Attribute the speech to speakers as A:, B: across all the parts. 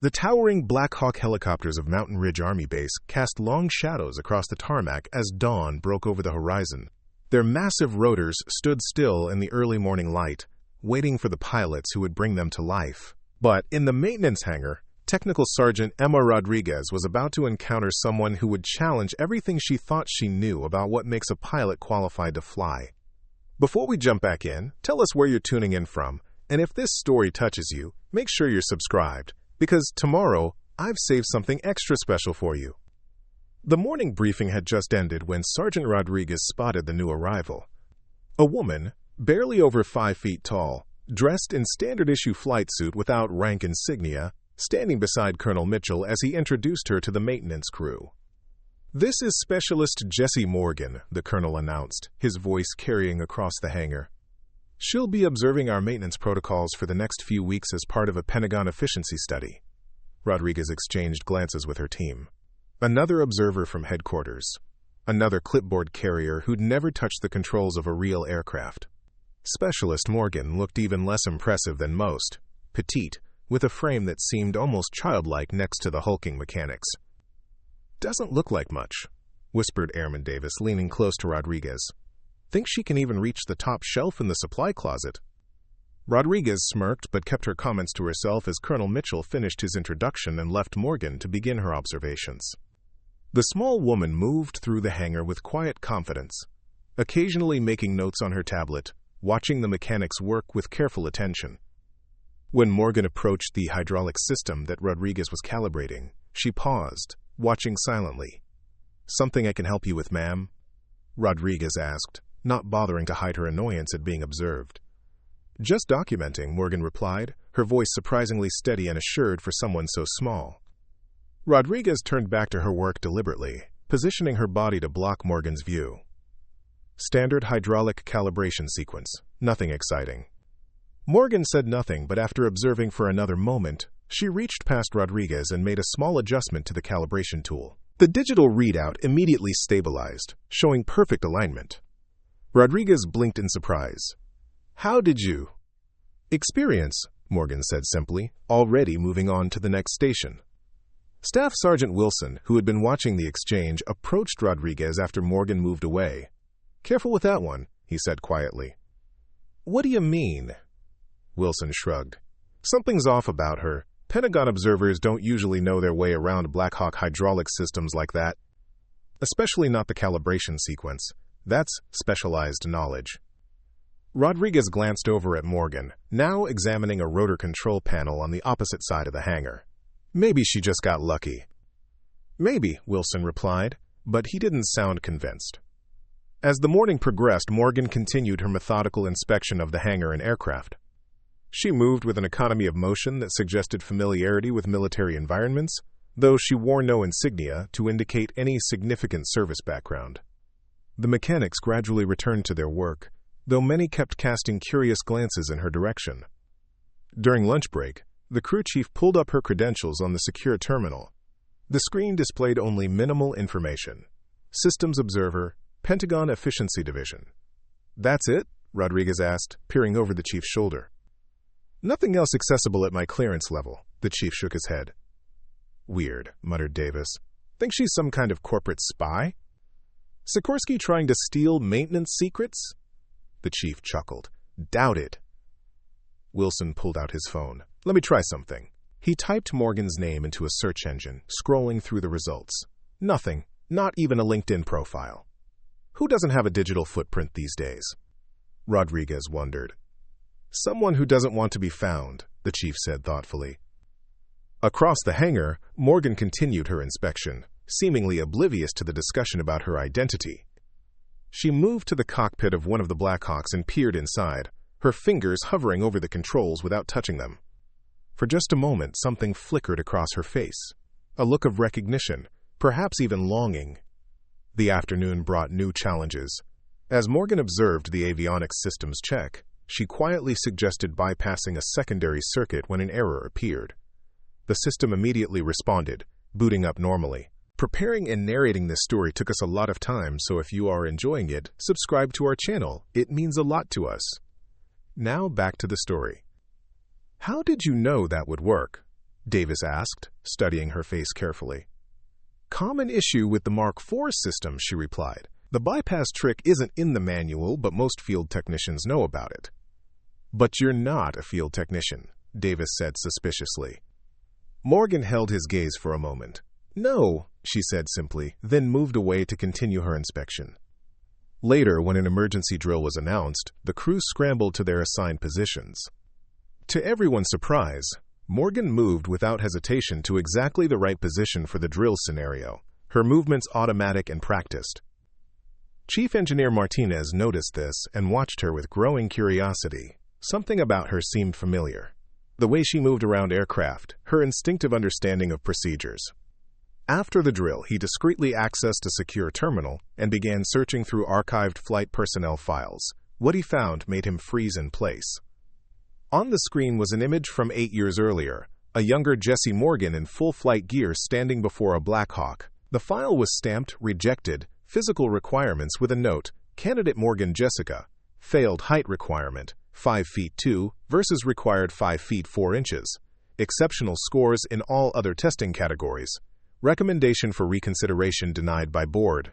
A: The towering Blackhawk helicopters of Mountain Ridge Army Base cast long shadows across the tarmac as dawn broke over the horizon. Their massive rotors stood still in the early morning light, waiting for the pilots who would bring them to life. But in the maintenance hangar, Technical Sergeant Emma Rodriguez was about to encounter someone who would challenge everything she thought she knew about what makes a pilot qualified to fly. Before we jump back in, tell us where you're tuning in from, and if this story touches you, make sure you're subscribed, because tomorrow I've saved something extra special for you. The morning briefing had just ended when Sergeant Rodriguez spotted the new arrival. A woman, barely over 5 feet tall, dressed in standard-issue flight suit without rank insignia, standing beside Colonel Mitchell as he introduced her to the maintenance crew. "This is Specialist Jessie Morgan," the colonel announced, his voice carrying across the hangar. "She'll be observing our maintenance protocols for the next few weeks as part of a Pentagon efficiency study." Rodriguez exchanged glances with her team. Another observer from headquarters. Another clipboard carrier who'd never touched the controls of a real aircraft. Specialist Morgan looked even less impressive than most, petite, with a frame that seemed almost childlike next to the hulking mechanics. "Doesn't look like much," whispered Airman Davis, leaning close to Rodriguez. "Think she can even reach the top shelf in the supply closet?" Rodriguez smirked but kept her comments to herself as Colonel Mitchell finished his introduction and left Morgan to begin her observations. The small woman moved through the hangar with quiet confidence, occasionally making notes on her tablet, watching the mechanics work with careful attention. When Morgan approached the hydraulic system that Rodriguez was calibrating, she paused, watching silently. "Something I can help you with, ma'am?" Rodriguez asked, not bothering to hide her annoyance at being observed. "Just documenting," Morgan replied, her voice surprisingly steady and assured for someone so small. Rodriguez turned back to her work deliberately, positioning her body to block Morgan's view. "Standard hydraulic calibration sequence. Nothing exciting." Morgan said nothing, but after observing for another moment, she reached past Rodriguez and made a small adjustment to the calibration tool. The digital readout immediately stabilized, showing perfect alignment. Rodriguez blinked in surprise. "How did you?" "Experience," Morgan said simply, already moving on to the next station. Staff Sergeant Wilson, who had been watching the exchange, approached Rodriguez after Morgan moved away. "Careful with that one," he said quietly. "What do you mean?" Wilson shrugged. "Something's off about her. Pentagon observers don't usually know their way around Blackhawk hydraulic systems like that. Especially not the calibration sequence. That's specialized knowledge." Rodriguez glanced over at Morgan, now examining a rotor control panel on the opposite side of the hangar. "Maybe she just got lucky." "Maybe," Wilson replied, but he didn't sound convinced. As the morning progressed, Morgan continued her methodical inspection of the hangar and aircraft. She moved with an economy of motion that suggested familiarity with military environments, though she wore no insignia to indicate any significant service background. The mechanics gradually returned to their work, though many kept casting curious glances in her direction. During lunch break, the crew chief pulled up her credentials on the secure terminal. The screen displayed only minimal information. Systems Observer, Pentagon Efficiency Division. "That's it?" Rodriguez asked, peering over the chief's shoulder. "Nothing else accessible at my clearance level," the chief shook his head. "Weird," muttered Davis. "Think she's some kind of corporate spy? Sikorsky trying to steal maintenance secrets?" The chief chuckled. "Doubt it." Wilson pulled out his phone. "Let me try something." He typed Morgan's name into a search engine, scrolling through the results. Nothing, not even a LinkedIn profile. Who doesn't have a digital footprint these days? Rodriguez wondered. "Someone who doesn't want to be found," the chief said thoughtfully. Across the hangar, Morgan continued her inspection, seemingly oblivious to the discussion about her identity. She moved to the cockpit of one of the Blackhawks and peered inside, her fingers hovering over the controls without touching them. For just a moment, something flickered across her face. A look of recognition, perhaps even longing. The afternoon brought new challenges. As Morgan observed the avionics systems check, she quietly suggested bypassing a secondary circuit when an error appeared. The system immediately responded, booting up normally. Preparing and narrating this story took us a lot of time, so if you are enjoying it, subscribe to our channel. It means a lot to us. Now back to the story. How did you know that would work? Davis asked, studying her face carefully. Common issue with the Mark IV system, she replied. The bypass trick isn't in the manual, but most field technicians know about it. But you're not a field technician, Davis said suspiciously. Morgan held his gaze for a moment. No, she said simply, then moved away to continue her inspection. Later, when an emergency drill was announced, the crew scrambled to their assigned positions. To everyone's surprise, Morgan moved without hesitation to exactly the right position for the drill scenario, her movements automatic and practiced. Chief Engineer Martinez noticed this and watched her with growing curiosity. Something about her seemed familiar. The way she moved around aircraft, her instinctive understanding of procedures. After the drill, he discreetly accessed a secure terminal and began searching through archived flight personnel files. What he found made him freeze in place. On the screen was an image from 8 years earlier, a younger Jessie Morgan in full flight gear standing before a Blackhawk. The file was stamped, rejected, physical requirements with a note, Candidate Morgan Jessica, failed height requirement, 5 feet 2 versus required 5 feet 4 inches. Exceptional scores in all other testing categories. Recommendation for reconsideration denied by board.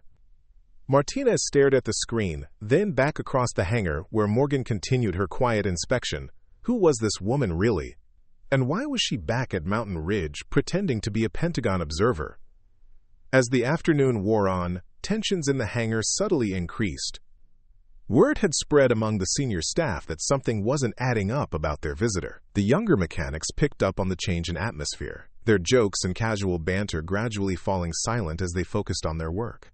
A: Martinez stared at the screen, then back across the hangar where Morgan continued her quiet inspection. Who was this woman really? And why was she back at Mountain Ridge pretending to be a Pentagon observer? As the afternoon wore on, tensions in the hangar subtly increased. Word had spread among the senior staff that something wasn't adding up about their visitor. The younger mechanics picked up on the change in atmosphere, their jokes and casual banter gradually falling silent as they focused on their work.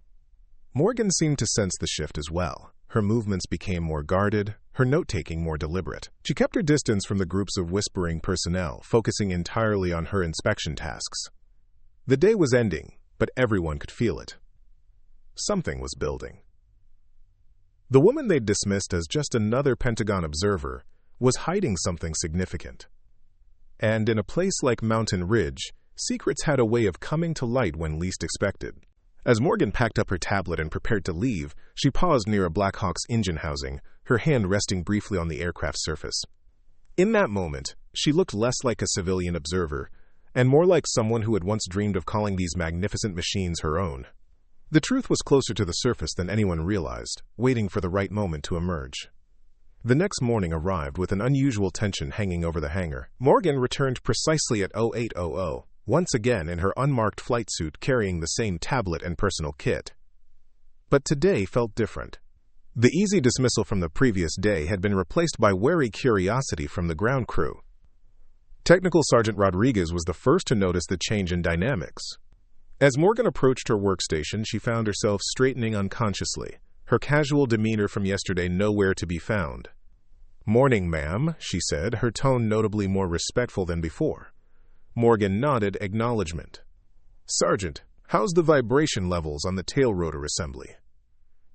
A: Morgan seemed to sense the shift as well. Her movements became more guarded, her note-taking more deliberate. She kept her distance from the groups of whispering personnel, focusing entirely on her inspection tasks. The day was ending, but everyone could feel it. Something was building. The woman they'd dismissed as just another Pentagon observer was hiding something significant. And in a place like Mountain Ridge, secrets had a way of coming to light when least expected. As Morgan packed up her tablet and prepared to leave, she paused near a Blackhawk's engine housing, her hand resting briefly on the aircraft's surface. In that moment, she looked less like a civilian observer, and more like someone who had once dreamed of calling these magnificent machines her own. The truth was closer to the surface than anyone realized, waiting for the right moment to emerge. The next morning arrived with an unusual tension hanging over the hangar. Morgan returned precisely at 0800. Once again in her unmarked flight suit carrying the same tablet and personal kit. But today felt different. The easy dismissal from the previous day had been replaced by wary curiosity from the ground crew. Technical Sergeant Rodriguez was the first to notice the change in dynamics. As Morgan approached her workstation, she found herself straightening unconsciously, her casual demeanor from yesterday nowhere to be found. "Morning, ma'am," she said, her tone notably more respectful than before. Morgan nodded acknowledgement. "Sergeant, how's the vibration levels on the tail rotor assembly?"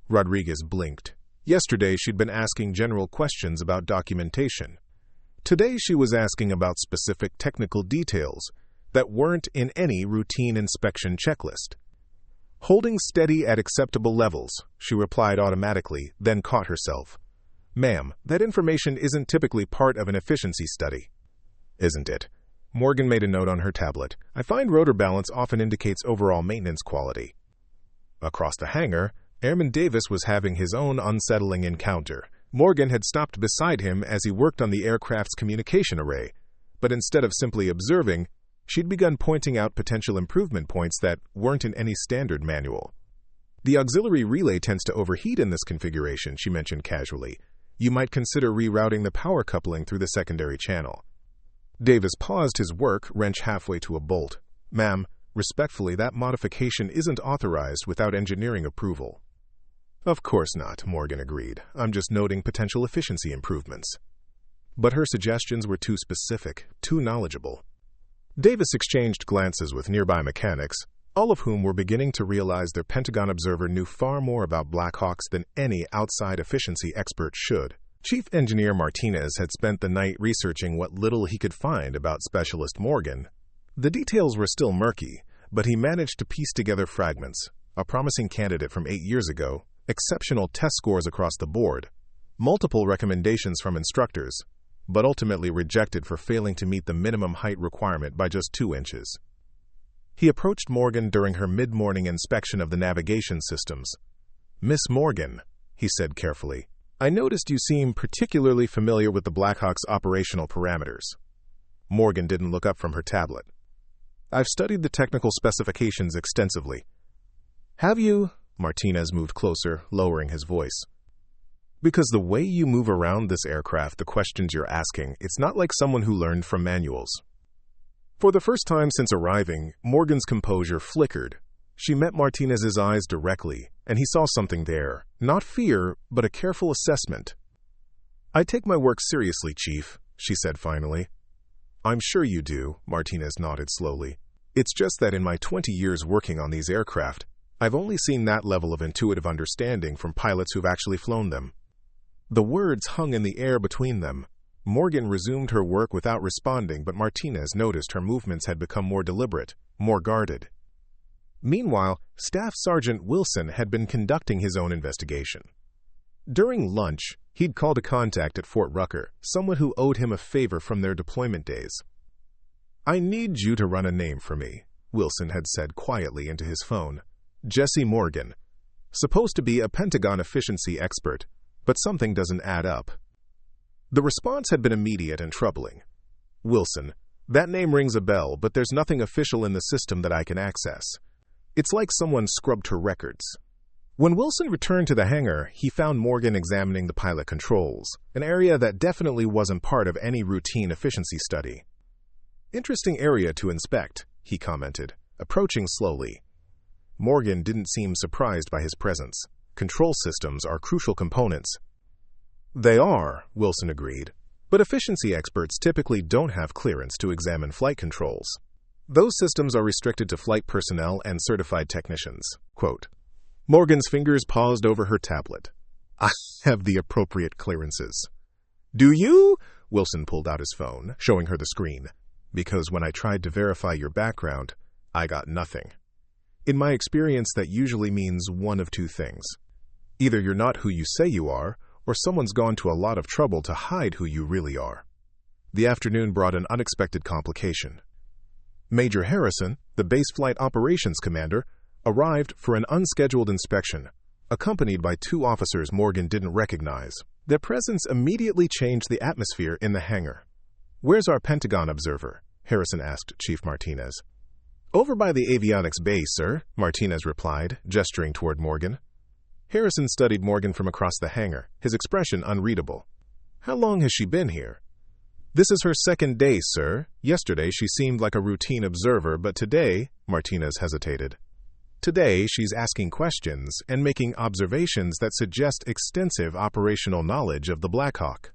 A: Rodriguez blinked. Yesterday she'd been asking general questions about documentation. Today she was asking about specific technical details that weren't in any routine inspection checklist. "Holding steady at acceptable levels," she replied automatically, then caught herself. "Ma'am, that information isn't typically part of an efficiency study." "Isn't it?" Morgan made a note on her tablet. "I find rotor balance often indicates overall maintenance quality." Across the hangar, Airman Davis was having his own unsettling encounter. Morgan had stopped beside him as he worked on the aircraft's communication array, but instead of simply observing, she'd begun pointing out potential improvement points that weren't in any standard manual. "The auxiliary relay tends to overheat in this configuration," she mentioned casually. "You might consider rerouting the power coupling through the secondary channel." Davis paused his work, wrench halfway to a bolt. "Ma'am, respectfully, that modification isn't authorized without engineering approval." "Of course not," Morgan agreed. "I'm just noting potential efficiency improvements." But her suggestions were too specific, too knowledgeable. Davis exchanged glances with nearby mechanics, all of whom were beginning to realize their Pentagon observer knew far more about Blackhawks than any outside efficiency expert should. Chief Engineer Martinez had spent the night researching what little he could find about Specialist Morgan. The details were still murky, but he managed to piece together fragments: a promising candidate from 8 years ago, exceptional test scores across the board, multiple recommendations from instructors, but ultimately rejected for failing to meet the minimum height requirement by just 2 inches. He approached Morgan during her mid-morning inspection of the navigation systems. "Miss Morgan," he said carefully, "I noticed you seem particularly familiar with the Blackhawk's operational parameters." Morgan didn't look up from her tablet. "I've studied the technical specifications extensively." "Have you?" Martinez moved closer, lowering his voice. "Because the way you move around this aircraft, the questions you're asking, it's not like someone who learned from manuals." For the first time since arriving, Morgan's composure flickered. She met Martinez's eyes directly, and he saw something there. Not fear, but a careful assessment. "I take my work seriously, Chief," she said finally. "I'm sure you do," Martinez nodded slowly. "It's just that in my 20 years working on these aircraft, I've only seen that level of intuitive understanding from pilots who've actually flown them." The words hung in the air between them. Morgan resumed her work without responding, but Martinez noticed her movements had become more deliberate, more guarded. Meanwhile, Staff Sergeant Wilson had been conducting his own investigation. During lunch, he'd called a contact at Fort Rucker, someone who owed him a favor from their deployment days. "I need you to run a name for me," Wilson had said quietly into his phone. "Jessie Morgan. Supposed to be a Pentagon efficiency expert, but something doesn't add up." The response had been immediate and troubling. "Wilson, that name rings a bell, but there's nothing official in the system that I can access. It's like someone scrubbed her records." When Wilson returned to the hangar, he found Morgan examining the pilot controls, an area that definitely wasn't part of any routine efficiency study. "Interesting area to inspect," he commented, approaching slowly. Morgan didn't seem surprised by his presence. Control systems are crucial components. "They are," Wilson agreed, "but efficiency experts typically don't have clearance to examine flight controls. Those systems are restricted to flight personnel and certified technicians." Quote. Morgan's fingers paused over her tablet. "I have the appropriate clearances." "Do you?" Wilson pulled out his phone, showing her the screen. "Because when I tried to verify your background, I got nothing. In my experience, that usually means one of 2 things. Either you're not who you say you are, or someone's gone to a lot of trouble to hide who you really are." The afternoon brought an unexpected complication. Major Harrison, the base flight operations commander, arrived for an unscheduled inspection, accompanied by 2 officers Morgan didn't recognize. Their presence immediately changed the atmosphere in the hangar. "Where's our Pentagon observer?" Harrison asked Chief Martinez. "Over by the avionics base, sir," Martinez replied, gesturing toward Morgan. Harrison studied Morgan from across the hangar, his expression unreadable. "How long has she been here?" "This is her 2nd day, sir. Yesterday she seemed like a routine observer, but today," Martinez hesitated. "Today she's asking questions and making observations that suggest extensive operational knowledge of the Blackhawk."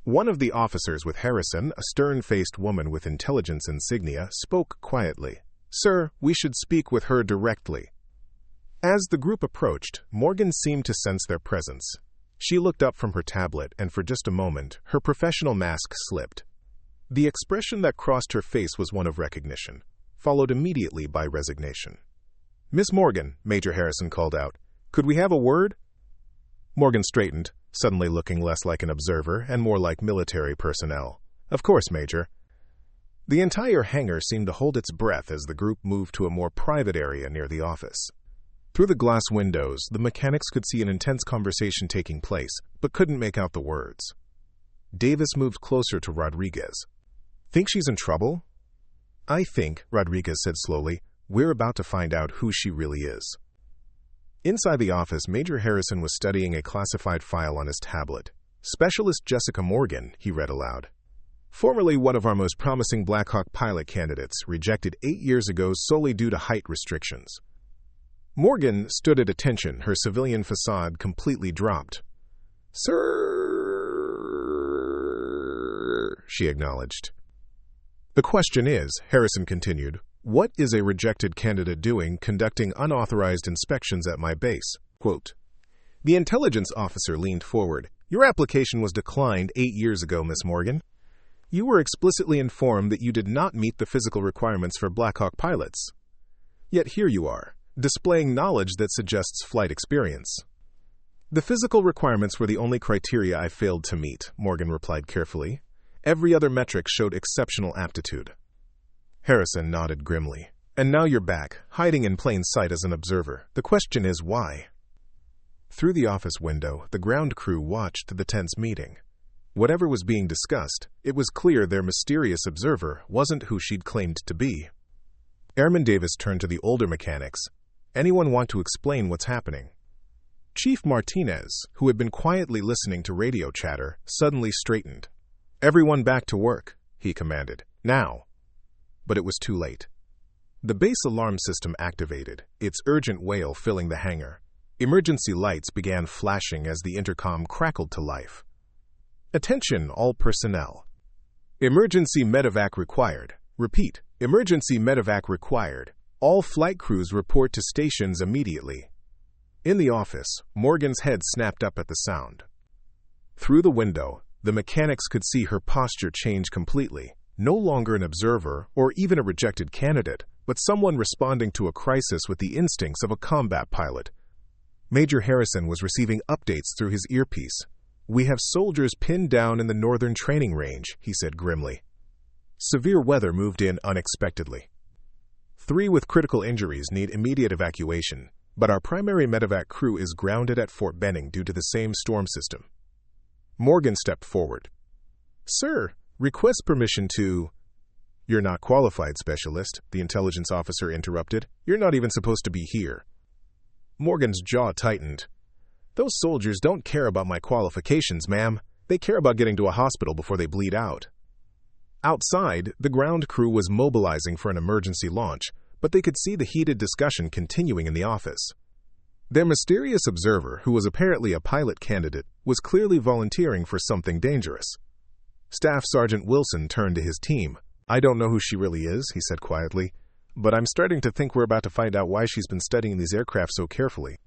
A: One of the officers with Harrison, a stern-faced woman with intelligence insignia, spoke quietly. "Sir, we should speak with her directly." As the group approached, Morgan seemed to sense their presence. She looked up from her tablet, and for just a moment, her professional mask slipped. The expression that crossed her face was one of recognition, followed immediately by resignation. "Miss Morgan," Major Harrison called out, "could we have a word?" Morgan straightened, suddenly looking less like an observer and more like military personnel. "Of course, Major." The entire hangar seemed to hold its breath as the group moved to a more private area near the office. Through the glass windows, the mechanics could see an intense conversation taking place, but couldn't make out the words. Davis moved closer to Rodriguez. "Think she's in trouble?" "I think," Rodriguez said slowly, "we're about to find out who she really is." Inside the office, Major Harrison was studying a classified file on his tablet. "Specialist Jessie Morgan," he read aloud. "Formerly one of our most promising Blackhawk pilot candidates, rejected 8 years ago solely due to height restrictions." Morgan stood at attention, her civilian facade completely dropped. "Sir," she acknowledged. "The question is," Harrison continued, "what is a rejected candidate doing conducting unauthorized inspections at my base?" Quote. The intelligence officer leaned forward. "Your application was declined 8 years ago, Miss Morgan. You were explicitly informed that you did not meet the physical requirements for Blackhawk pilots. Yet here you are, displaying knowledge that suggests flight experience." The physical requirements were the only criteria I failed to meet, Morgan replied carefully. Every other metric showed exceptional aptitude. Harrison nodded grimly. And now you're back, hiding in plain sight as an observer. The question is why? Through the office window, the ground crew watched the tense meeting. Whatever was being discussed, it was clear their mysterious observer wasn't who she'd claimed to be. Airman Davis turned to the older mechanics. Anyone want to explain what's happening? Chief Martinez, who had been quietly listening to radio chatter, suddenly straightened. Everyone back to work, he commanded. Now. But it was too late. The base alarm system activated, its urgent wail filling the hangar. Emergency lights began flashing as the intercom crackled to life. Attention, all personnel. Emergency medevac required. Repeat, emergency medevac required. All flight crews report to stations immediately. In the office, Morgan's head snapped up at the sound. Through the window, the mechanics could see her posture change completely. No longer an observer or even a rejected candidate, but someone responding to a crisis with the instincts of a combat pilot. Major Harrison was receiving updates through his earpiece. We have soldiers pinned down in the northern training range, he said grimly. Severe weather moved in unexpectedly. 3 with critical injuries need immediate evacuation, but our primary medevac crew is grounded at Fort Benning due to the same storm system. Morgan stepped forward. Sir, request permission to... You're not qualified, Specialist, the intelligence officer interrupted. You're not even supposed to be here. Morgan's jaw tightened. Those soldiers don't care about my qualifications, ma'am. They care about getting to a hospital before they bleed out. Outside, the ground crew was mobilizing for an emergency launch, but they could see the heated discussion continuing in the office. Their mysterious observer, who was apparently a pilot candidate, was clearly volunteering for something dangerous. Staff Sergeant Wilson turned to his team. I don't know who she really is, he said quietly, but I'm starting to think we're about to find out why she's been studying these aircraft so carefully.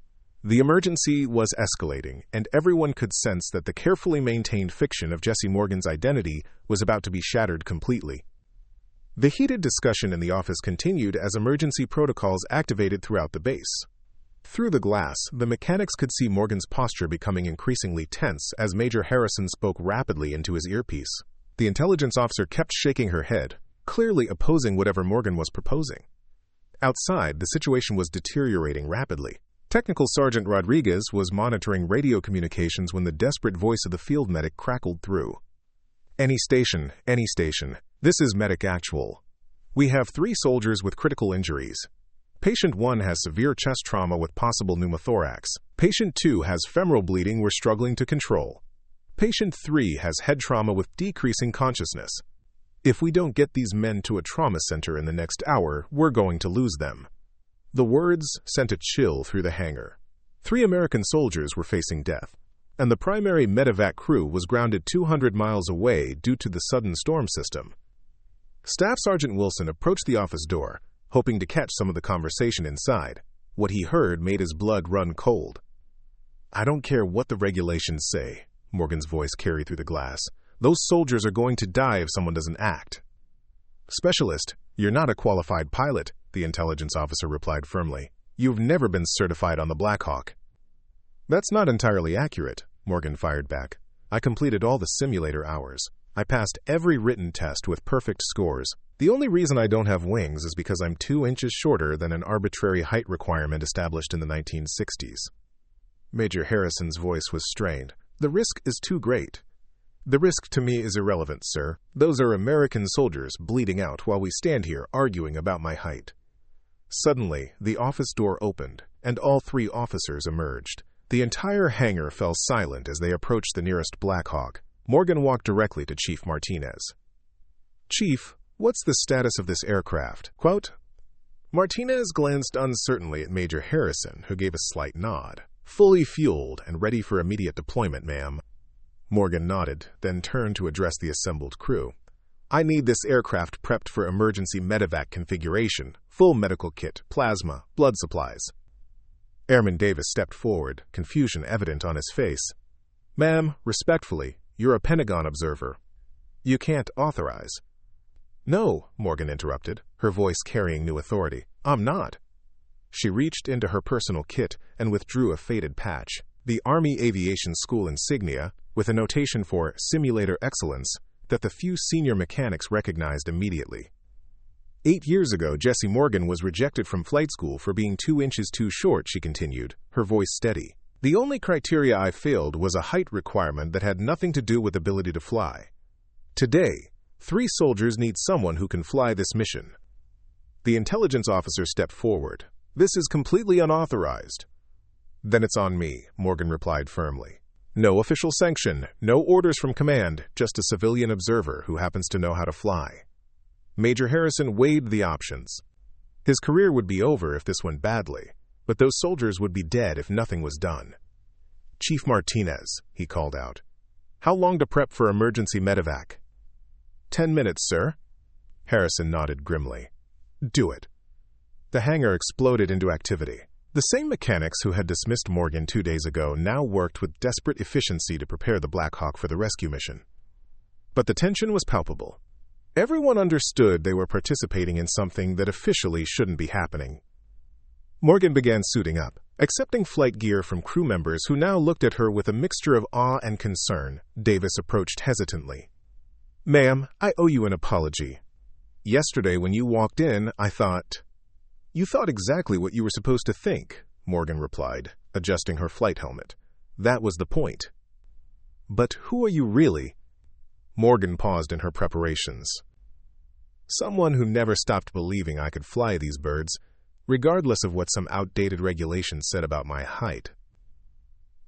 A: The emergency was escalating, and everyone could sense that the carefully maintained fiction of Jessie Morgan's identity was about to be shattered completely. The heated discussion in the office continued as emergency protocols activated throughout the base. Through the glass, the mechanics could see Morgan's posture becoming increasingly tense as Major Harrison spoke rapidly into his earpiece. The intelligence officer kept shaking her head, clearly opposing whatever Morgan was proposing. Outside, the situation was deteriorating rapidly. Technical Sergeant Rodriguez was monitoring radio communications when the desperate voice of the field medic crackled through. Any station. This is Medic Actual. We have 3 soldiers with critical injuries. Patient 1 has severe chest trauma with possible pneumothorax. Patient 2 has femoral bleeding we're struggling to control. Patient 3 has head trauma with decreasing consciousness. If we don't get these men to a trauma center in the next hour, we're going to lose them. The words sent a chill through the hangar. 3 American soldiers were facing death, and the primary medevac crew was grounded 200 miles away due to the sudden storm system. Staff Sergeant Wilson approached the office door, hoping to catch some of the conversation inside. What he heard made his blood run cold. I don't care what the regulations say, Morgan's voice carried through the glass. Those soldiers are going to die if someone doesn't act. Specialist, you're not a qualified pilot, the intelligence officer replied firmly. You've never been certified on the Blackhawk. That's not entirely accurate, Morgan fired back. I completed all the simulator hours. I passed every written test with perfect scores. The only reason I don't have wings is because I'm 2 inches shorter than an arbitrary height requirement established in the 1960s. Major Harrison's voice was strained. The risk is too great. The risk to me is irrelevant, sir. Those are American soldiers bleeding out while we stand here arguing about my height. Suddenly, the office door opened, and all 3 officers emerged. The entire hangar fell silent as they approached the nearest Blackhawk. Morgan walked directly to Chief Martinez. Chief, what's the status of this aircraft? Quote. Martinez glanced uncertainly at Major Harrison, who gave a slight nod. Fully fueled and ready for immediate deployment, ma'am. Morgan nodded, then turned to address the assembled crew. I need this aircraft prepped for emergency medevac configuration, full medical kit, plasma, blood supplies. Airman Davis stepped forward, confusion evident on his face. Ma'am, respectfully, you're a Pentagon observer. You can't authorize. No, Morgan interrupted, her voice carrying new authority. I'm not. She reached into her personal kit and withdrew a faded patch. the Army Aviation School insignia, with a notation for Simulator Excellence that the few senior mechanics recognized immediately. 8 years ago, Jessie Morgan was rejected from flight school for being 2 inches too short, she continued, her voice steady. The only criteria I failed was a height requirement that had nothing to do with ability to fly. Today, 3 soldiers need someone who can fly this mission. The intelligence officer stepped forward. This is completely unauthorized. Then it's on me, Morgan replied firmly. No official sanction, no orders from command, just a civilian observer who happens to know how to fly. Major Harrison weighed the options. His career would be over if this went badly, but those soldiers would be dead if nothing was done. Chief Martinez, he called out. How long to prep for emergency medevac? 10 minutes, sir. Harrison nodded grimly. Do it. The hangar exploded into activity. The same mechanics who had dismissed Morgan 2 days ago now worked with desperate efficiency to prepare the Blackhawk for the rescue mission. But the tension was palpable. Everyone understood they were participating in something that officially shouldn't be happening. Morgan began suiting up, accepting flight gear from crew members who now looked at her with a mixture of awe and concern. Davis approached hesitantly. Ma'am, I owe you an apology. Yesterday when you walked in, I thought... You thought exactly what you were supposed to think, Morgan replied, adjusting her flight helmet. That was the point. But who are you really? Morgan paused in her preparations. Someone who never stopped believing I could fly these birds, regardless of what some outdated regulations said about my height.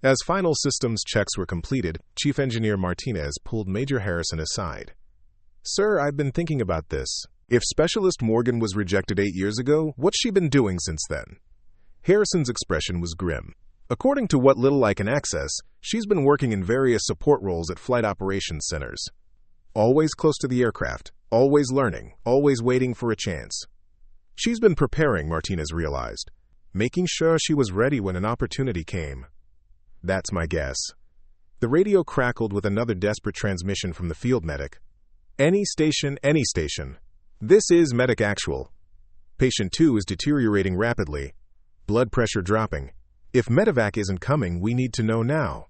A: As final systems checks were completed, Chief Engineer Martinez pulled Major Harrison aside. Sir, I've been thinking about this. If Specialist Morgan was rejected 8 years ago, what's she been doing since then? Harrison's expression was grim. According to what little I can access, she's been working in various support roles at flight operations centers. Always close to the aircraft, always learning, always waiting for a chance. She's been preparing, Martinez realized, making sure she was ready when an opportunity came. That's my guess. The radio crackled with another desperate transmission from the field medic. Any station, any station. This is medic actual. Patient 2 is deteriorating rapidly. Blood pressure dropping. If medevac isn't coming, we need to know now.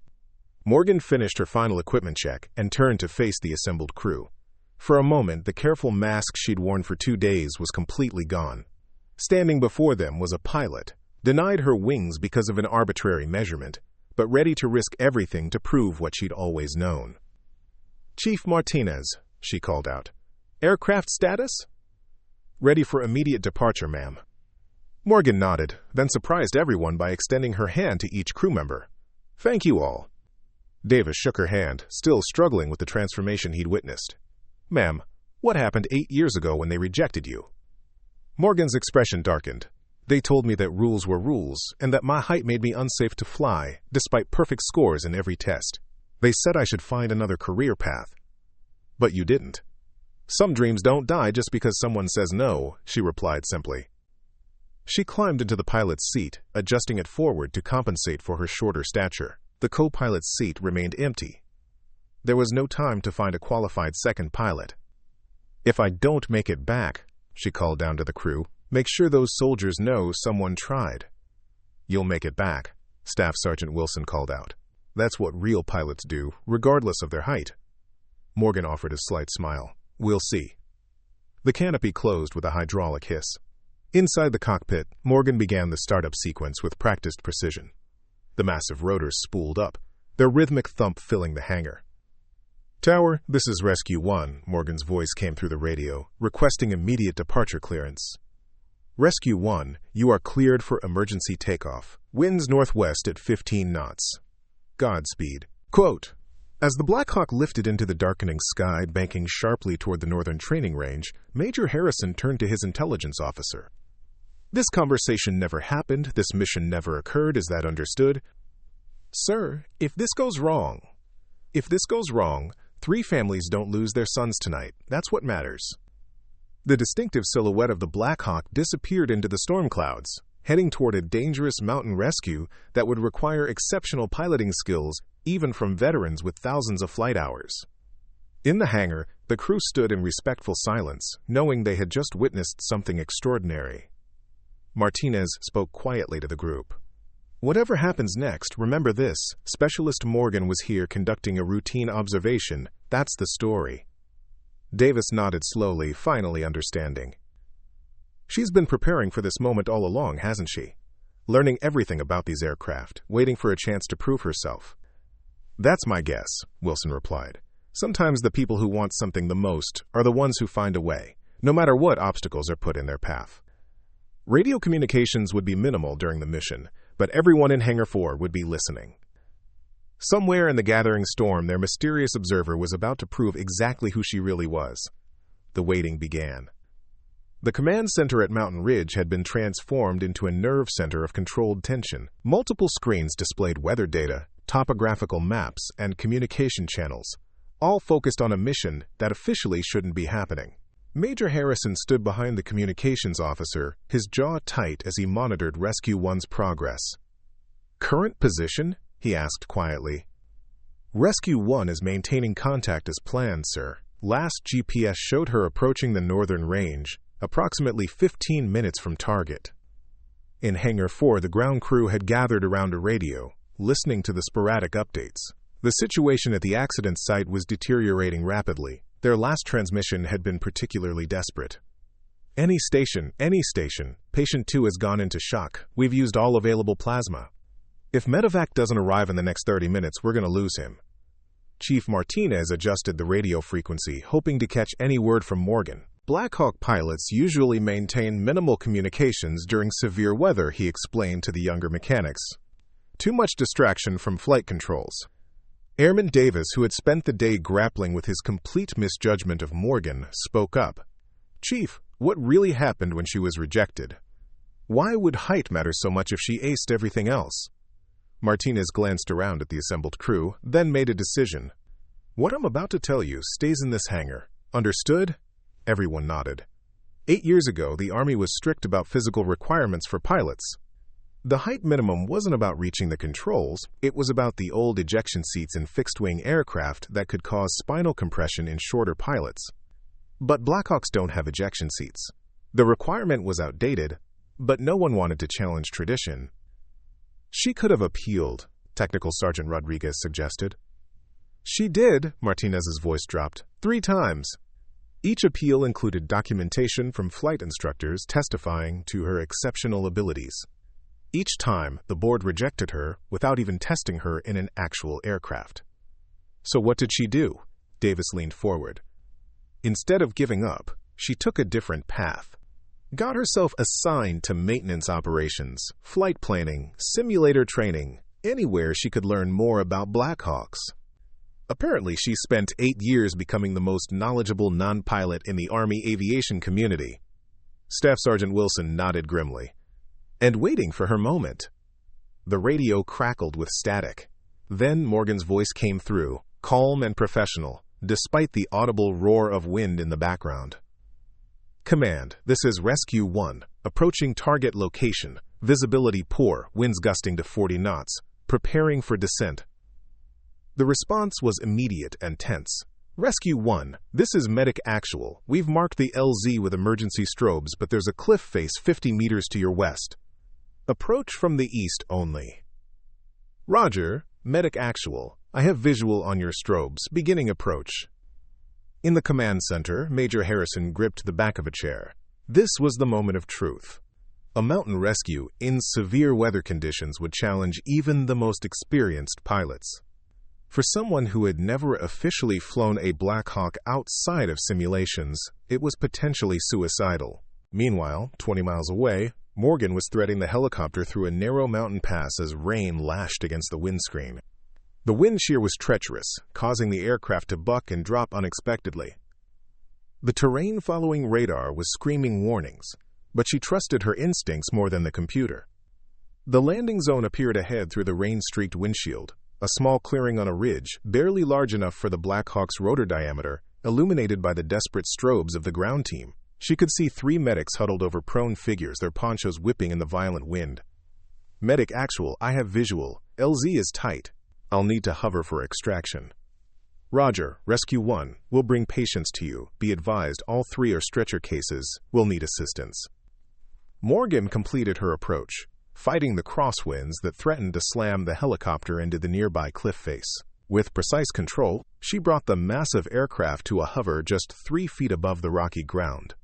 A: Morgan finished her final equipment check and turned to face the assembled crew. For a moment, the careful mask she'd worn for 2 days was completely gone. Standing before them was a pilot, denied her wings because of an arbitrary measurement, but ready to risk everything to prove what she'd always known. Chief Martinez, she called out. Aircraft status? Ready for immediate departure, ma'am. Morgan nodded, then surprised everyone by extending her hand to each crew member. Thank you all. Davis shook her hand, still struggling with the transformation he'd witnessed. Ma'am, what happened 8 years ago when they rejected you? Morgan's expression darkened. They told me that rules were rules, and that my height made me unsafe to fly, despite perfect scores in every test. They said I should find another career path. But you didn't. Some dreams don't die just because someone says no, she replied simply. She climbed into the pilot's seat, adjusting it forward to compensate for her shorter stature. The co-pilot's seat remained empty. There was no time to find a qualified second pilot. If I don't make it back, she called down to the crew, make sure those soldiers know someone tried. You'll make it back, Staff Sergeant Wilson called out. That's what real pilots do, regardless of their height. Morgan offered a slight smile. We'll see. The canopy closed with a hydraulic hiss. Inside the cockpit, Morgan began the startup sequence with practiced precision. The massive rotors spooled up, their rhythmic thump filling the hangar. Tower, this is Rescue 1, Morgan's voice came through the radio, requesting immediate departure clearance. Rescue 1, you are cleared for emergency takeoff. Winds northwest at 15 knots. Godspeed. Quote, as the Blackhawk lifted into the darkening sky, banking sharply toward the northern training range, Major Harrison turned to his intelligence officer. This conversation never happened, this mission never occurred, is that understood? Sir, if this goes wrong, 3 families don't lose their sons tonight. That's what matters. The distinctive silhouette of the Blackhawk disappeared into the storm clouds, heading toward a dangerous mountain rescue that would require exceptional piloting skills even from veterans with thousands of flight hours. In the hangar, the crew stood in respectful silence, knowing they had just witnessed something extraordinary. Martinez spoke quietly to the group. Whatever happens next, remember this: Specialist Morgan was here conducting a routine observation. That's the story. Davis nodded slowly, finally understanding. She's been preparing for this moment all along, hasn't she? Learning everything about these aircraft, waiting for a chance to prove herself. That's my guess, Wilson replied. Sometimes the people who want something the most are the ones who find a way, no matter what obstacles are put in their path. Radio communications would be minimal during the mission, but everyone in Hangar 4 would be listening. Somewhere in the gathering storm, their mysterious observer was about to prove exactly who she really was. The waiting began. The command center at Mountain Ridge had been transformed into a nerve center of controlled tension. Multiple screens displayed weather data, topographical maps, and communication channels, all focused on a mission that officially shouldn't be happening. Major Harrison stood behind the communications officer, his jaw tight as he monitored Rescue 1's progress. "Current position?" he asked quietly. "Rescue 1 is maintaining contact as planned, sir. Last GPS showed her approaching the northern range, approximately 15 minutes from target." In Hangar 4, the ground crew had gathered around a radio, listening to the sporadic updates. The situation at the accident site was deteriorating rapidly. Their last transmission had been particularly desperate. Any station, patient 2 has gone into shock. We've used all available plasma. If medevac doesn't arrive in the next 30 minutes, we're going to lose him." Chief Martinez adjusted the radio frequency, hoping to catch any word from Morgan. "Blackhawk pilots usually maintain minimal communications during severe weather," he explained to the younger mechanics. "Too much distraction from flight controls." Airman Davis, who had spent the day grappling with his complete misjudgment of Morgan, spoke up. "Chief, what really happened when she was rejected? Why would height matter so much if she aced everything else?" Martinez glanced around at the assembled crew, then made a decision. "What I'm about to tell you stays in this hangar. Understood?" Everyone nodded. 8 years ago, the Army was strict about physical requirements for pilots. The height minimum wasn't about reaching the controls, it was about the old ejection seats in fixed-wing aircraft that could cause spinal compression in shorter pilots. But Blackhawks don't have ejection seats. The requirement was outdated, but no one wanted to challenge tradition. "She could have appealed," Technical Sergeant Rodriguez suggested. "She did," Martinez's voice dropped, 3 times. Each appeal included documentation from flight instructors testifying to her exceptional abilities. Each time, the board rejected her without even testing her in an actual aircraft. "So what did she do?" Davis leaned forward. "Instead of giving up, she took a different path. Got herself assigned to maintenance operations, flight planning, simulator training, anywhere she could learn more about Blackhawks. Apparently, she spent 8 years becoming the most knowledgeable non-pilot in the Army aviation community." Staff Sergeant Wilson nodded grimly. "And waiting for her moment." The radio crackled with static. Then Morgan's voice came through, calm and professional, despite the audible roar of wind in the background. "Command, this is Rescue 1, approaching target location, visibility poor, winds gusting to 40 knots, preparing for descent." The response was immediate and tense. "Rescue 1, this is Medic Actual. We've marked the LZ with emergency strobes, but there's a cliff face 50 meters to your west. Approach from the east only." "Roger, Medic Actual. I have visual on your strobes. Beginning approach." In the command center, Major Harrison gripped the back of a chair. This was the moment of truth. A mountain rescue in severe weather conditions would challenge even the most experienced pilots. For someone who had never officially flown a Blackhawk outside of simulations, it was potentially suicidal. Meanwhile, 20 miles away, Morgan was threading the helicopter through a narrow mountain pass as rain lashed against the windscreen. The wind shear was treacherous, causing the aircraft to buck and drop unexpectedly. The terrain following radar was screaming warnings, but she trusted her instincts more than the computer. The landing zone appeared ahead through the rain-streaked windshield, a small clearing on a ridge, barely large enough for the Blackhawk's rotor diameter, illuminated by the desperate strobes of the ground team. She could see 3 medics huddled over prone figures, their ponchos whipping in the violent wind. "Medic Actual, I have visual. LZ is tight. I'll need to hover for extraction." "Roger, Rescue 1, we'll bring patients to you. Be advised, all 3 are stretcher cases. We'll need assistance." Morgan completed her approach. fighting the crosswinds that threatened to slam the helicopter into the nearby cliff face. With precise control, she brought the massive aircraft to a hover just 3 feet above the rocky ground.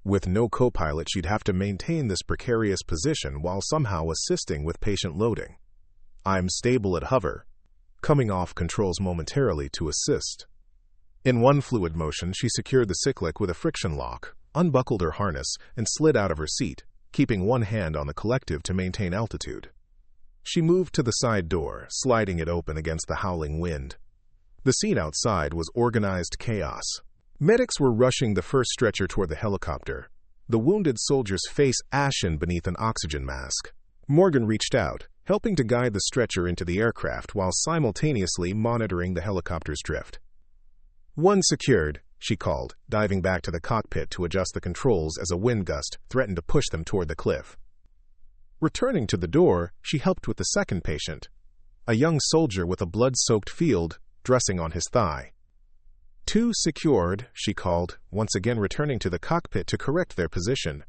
A: With no co-pilot, she'd have to maintain this precarious position while somehow assisting with patient loading. "I'm stable at hover," coming off controls momentarily to assist. In one fluid motion, she secured the cyclic with a friction lock, unbuckled her harness, and slid out of her seat, keeping one hand on the collective to maintain altitude. She moved to the side door, sliding it open against the howling wind. The scene outside was organized chaos. Medics were rushing the first stretcher toward the helicopter, the wounded soldier's face ashen beneath an oxygen mask. Morgan reached out, helping to guide the stretcher into the aircraft while simultaneously monitoring the helicopter's drift. "One secured," she called, diving back to the cockpit to adjust the controls as a wind gust threatened to push them toward the cliff. Returning to the door, she helped with the second patient, a young soldier with a blood-soaked field dressing on his thigh. "Two secured," she called, once again returning to the cockpit to correct their position.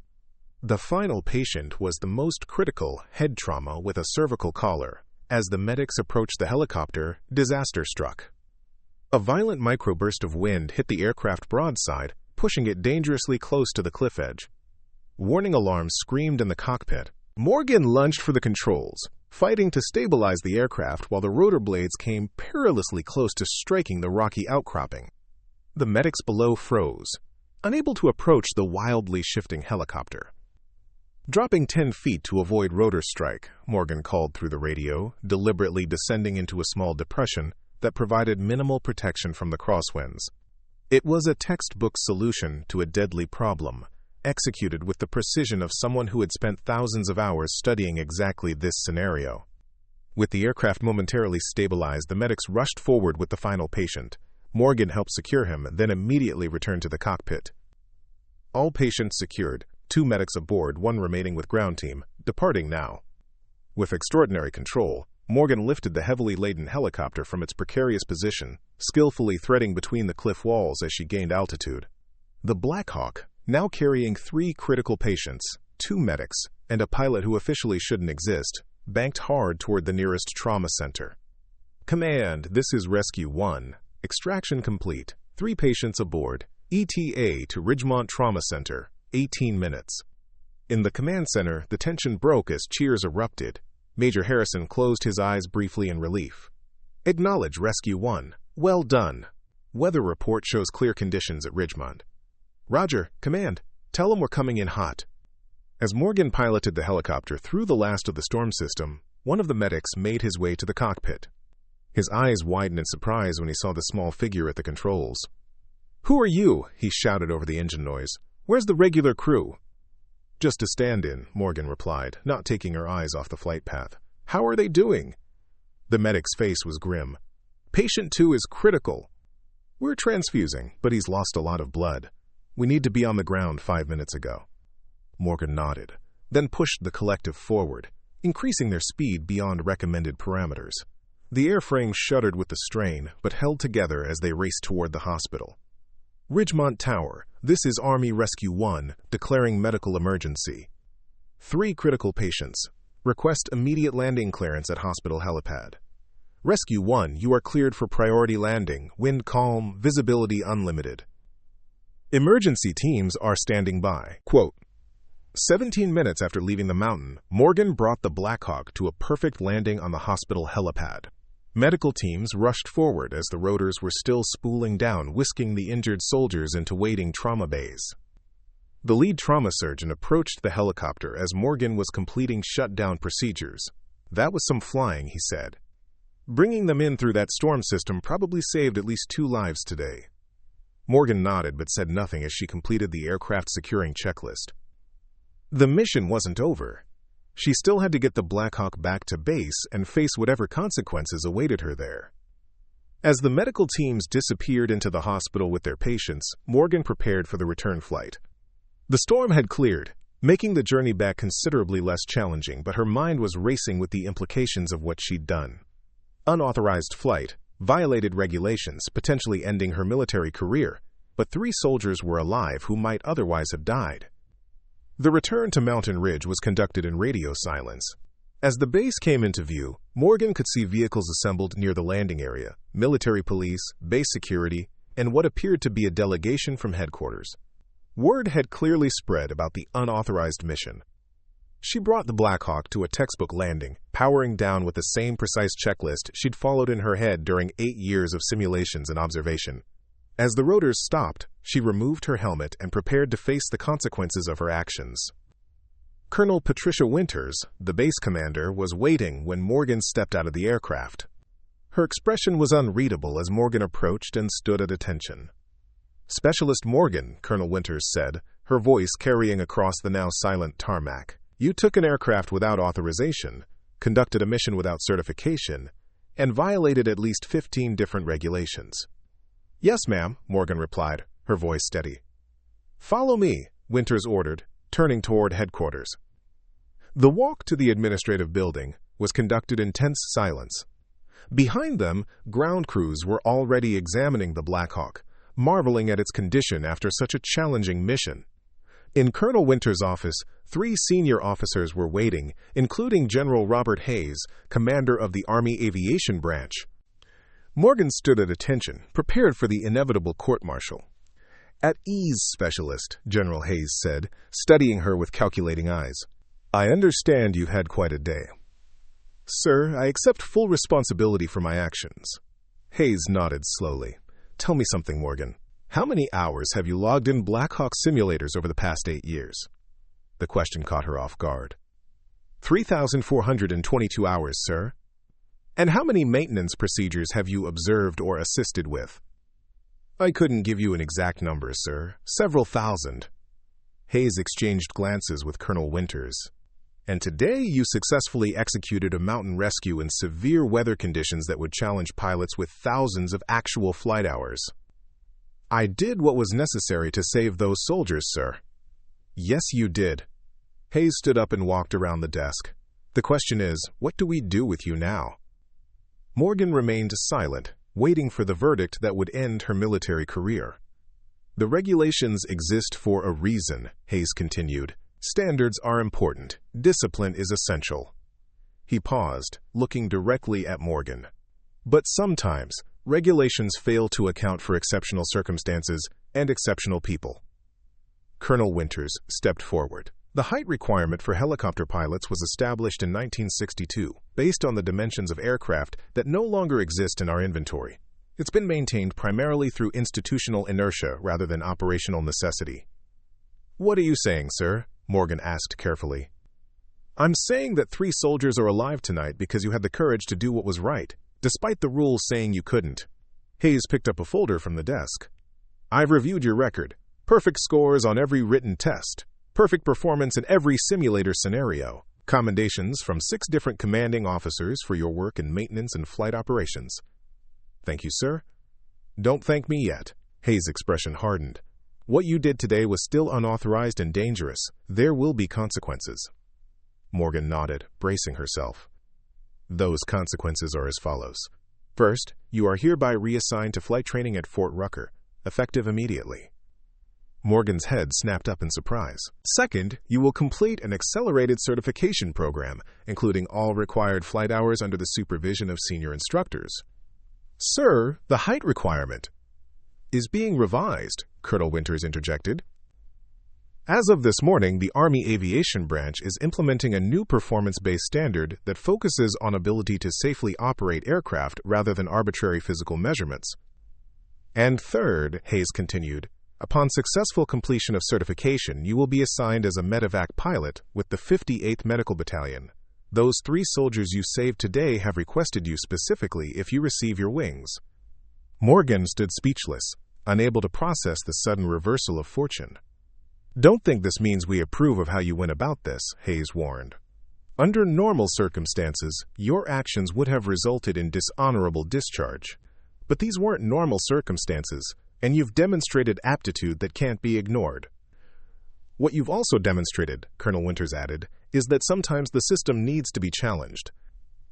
A: The final patient was the most critical, head trauma with a cervical collar. As the medics approached the helicopter, disaster struck. A violent microburst of wind hit the aircraft broadside, pushing it dangerously close to the cliff edge. Warning alarms screamed in the cockpit. Morgan lunged for the controls, fighting to stabilize the aircraft while the rotor blades came perilously close to striking the rocky outcropping. The medics below froze, unable to approach the wildly shifting helicopter. Dropping 10 feet to avoid rotor strike, Morgan called through the radio, deliberately descending into a small depression that provided minimal protection from the crosswinds. It was a textbook solution to a deadly problem, executed with the precision of someone who had spent thousands of hours studying exactly this scenario. With the aircraft momentarily stabilized, the medics rushed forward with the final patient. Morgan helped secure him, then immediately returned to the cockpit. All patients secured, 2 medics aboard, 1 remaining with ground team, departing now. With extraordinary control, Morgan lifted the heavily laden helicopter from its precarious position, skillfully threading between the cliff walls as she gained altitude. The Blackhawk, now carrying 3 critical patients, 2 medics, and a pilot who officially shouldn't exist, banked hard toward the nearest trauma center. "Command, this is Rescue 1. Extraction complete. 3 patients aboard. ETA to Ridgemont Trauma Center. 18 minutes. In the command center, the tension broke as cheers erupted. Major Harrison closed his eyes briefly in relief. "Acknowledge Rescue 1. Well done. Weather report shows clear conditions at Ridgemont." "Roger, Command. Tell them we're coming in hot." As Morgan piloted the helicopter through the last of the storm system, one of the medics made his way to the cockpit. His eyes widened in surprise when he saw the small figure at the controls. "Who are you?" he shouted over the engine noise. "Where's the regular crew?" "Just a stand-in," Morgan replied, not taking her eyes off the flight path. "How are they doing?" The medic's face was grim. "Patient 2 is critical. We're transfusing, but he's lost a lot of blood. We need to be on the ground 5 minutes ago." Morgan nodded, then pushed the collective forward, increasing their speed beyond recommended parameters. The airframe shuddered with the strain, but held together as they raced toward the hospital. "Ridgemont Tower, this is Army Rescue 1, declaring medical emergency. 3 critical patients. Request immediate landing clearance at hospital helipad. Rescue 1, you are cleared for priority landing, wind calm, visibility unlimited. Emergency teams are standing by." Quote, 17 minutes after leaving the mountain, Morgan brought the Blackhawk to a perfect landing on the hospital helipad. Medical teams rushed forward as the rotors were still spooling down, whisking the injured soldiers into waiting trauma bays. The lead trauma surgeon approached the helicopter as Morgan was completing shutdown procedures. "That was some flying," he said. "Bringing them in through that storm system probably saved at least 2 lives today." Morgan nodded but said nothing as she completed the aircraft securing checklist. The mission wasn't over. She still had to get the Blackhawk back to base and face whatever consequences awaited her there. As the medical teams disappeared into the hospital with their patients, Morgan prepared for the return flight. The storm had cleared, making the journey back considerably less challenging, but her mind was racing with the implications of what she'd done. Unauthorized flight, violated regulations, potentially ending her military career, but 3 soldiers were alive who might otherwise have died. The return to Mountain Ridge was conducted in radio silence. As the base came into view, Morgan could see vehicles assembled near the landing area, military police, base security, and what appeared to be a delegation from headquarters. Word had clearly spread about the unauthorized mission. She brought the Blackhawk to a textbook landing, powering down with the same precise checklist she'd followed in her head during 8 years of simulations and observation. As the rotors stopped, she removed her helmet and prepared to face the consequences of her actions. Colonel Patricia Winters, the base commander, was waiting when Morgan stepped out of the aircraft. Her expression was unreadable as Morgan approached and stood at attention. "Specialist Morgan," Colonel Winters said, her voice carrying across the now silent tarmac. "You took an aircraft without authorization, conducted a mission without certification, and violated at least 15 different regulations." "Yes, ma'am," Morgan replied, her voice steady. "Follow me," Winters ordered, turning toward headquarters. The walk to the administrative building was conducted in tense silence. Behind them, ground crews were already examining the Blackhawk, marveling at its condition after such a challenging mission. In Colonel Winters' office, 3 senior officers were waiting, including General Robert Hayes, commander of the Army Aviation Branch. Morgan stood at attention, prepared for the inevitable court-martial. "At ease, Specialist," General Hayes said, studying her with calculating eyes. "I understand you've had quite a day." "Sir, I accept full responsibility for my actions." Hayes nodded slowly. "Tell me something, Morgan. How many hours have you logged in Blackhawk simulators over the past 8 years? The question caught her off guard. 3,422 hours, sir. "And how many maintenance procedures have you observed or assisted with?" "I couldn't give you an exact number, sir. Several thousand." Hayes exchanged glances with Colonel Winters. "And today you successfully executed a mountain rescue in severe weather conditions that would challenge pilots with thousands of actual flight hours." "I did what was necessary to save those soldiers, sir." "Yes, you did." Hayes stood up and walked around the desk. "The question is, what do we do with you now?" Morgan remained silent, waiting for the verdict that would end her military career. "The regulations exist for a reason," Hayes continued. "Standards are important. Discipline is essential." He paused, looking directly at Morgan. "But sometimes, regulations fail to account for exceptional circumstances and exceptional people." Colonel Winters stepped forward. The height requirement for helicopter pilots was established in 1962, based on the dimensions of aircraft that no longer exist in our inventory. It's been maintained primarily through institutional inertia rather than operational necessity. "What are you saying, sir?" Morgan asked carefully. "I'm saying that 3 soldiers are alive tonight because you had the courage to do what was right, despite the rules saying you couldn't." Hayes picked up a folder from the desk. "I've reviewed your record. Perfect scores on every written test. Perfect performance in every simulator scenario. Commendations from 6 different commanding officers for your work in maintenance and flight operations." "Thank you, sir." "Don't thank me yet." Hayes' expression hardened. "What you did today was still unauthorized and dangerous. There will be consequences." Morgan nodded, bracing herself. "Those consequences are as follows. First, you are hereby reassigned to flight training at Fort Rucker, effective immediately." Morgan's head snapped up in surprise. "Second, you will complete an accelerated certification program, including all required flight hours under the supervision of senior instructors." "Sir, the height requirement is being revised," Colonel Winters interjected. "As of this morning, the Army Aviation Branch is implementing a new performance-based standard that focuses on ability to safely operate aircraft rather than arbitrary physical measurements." "And third," Hayes continued, "upon successful completion of certification, you will be assigned as a medevac pilot with the 58th Medical Battalion. Those 3 soldiers you saved today have requested you specifically if you receive your wings." Morgan stood speechless, unable to process the sudden reversal of fortune. "Don't think this means we approve of how you went about this," Hayes warned. "Under normal circumstances, your actions would have resulted in dishonorable discharge. But these weren't normal circumstances, and you've demonstrated aptitude that can't be ignored." "What you've also demonstrated," Colonel Winters added, "is that sometimes the system needs to be challenged.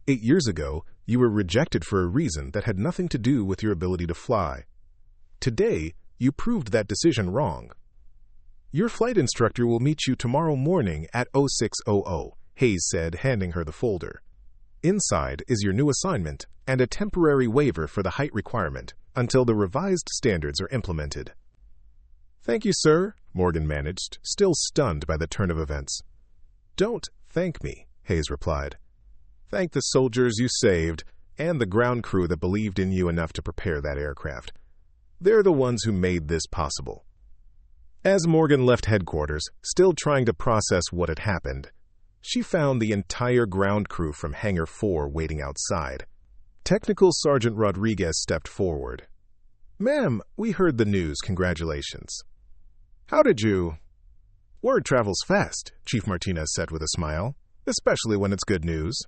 A: 8 years ago, you were rejected for a reason that had nothing to do with your ability to fly. Today, you proved that decision wrong. Your flight instructor will meet you tomorrow morning at 0600. Hayes said, handing her the folder. "Inside is your new assignment and a temporary waiver for the height requirement until the revised standards are implemented." "Thank you, sir," Morgan managed, still stunned by the turn of events. "Don't thank me," Hayes replied. "Thank the soldiers you saved and the ground crew that believed in you enough to prepare that aircraft. They're the ones who made this possible." As Morgan left headquarters, still trying to process what had happened, she found the entire ground crew from Hangar 4 waiting outside. Technical Sergeant Rodriguez stepped forward. "Ma'am, we heard the news. Congratulations." "How did you—" "Word travels fast," Chief Martinez said with a smile, "especially when it's good news."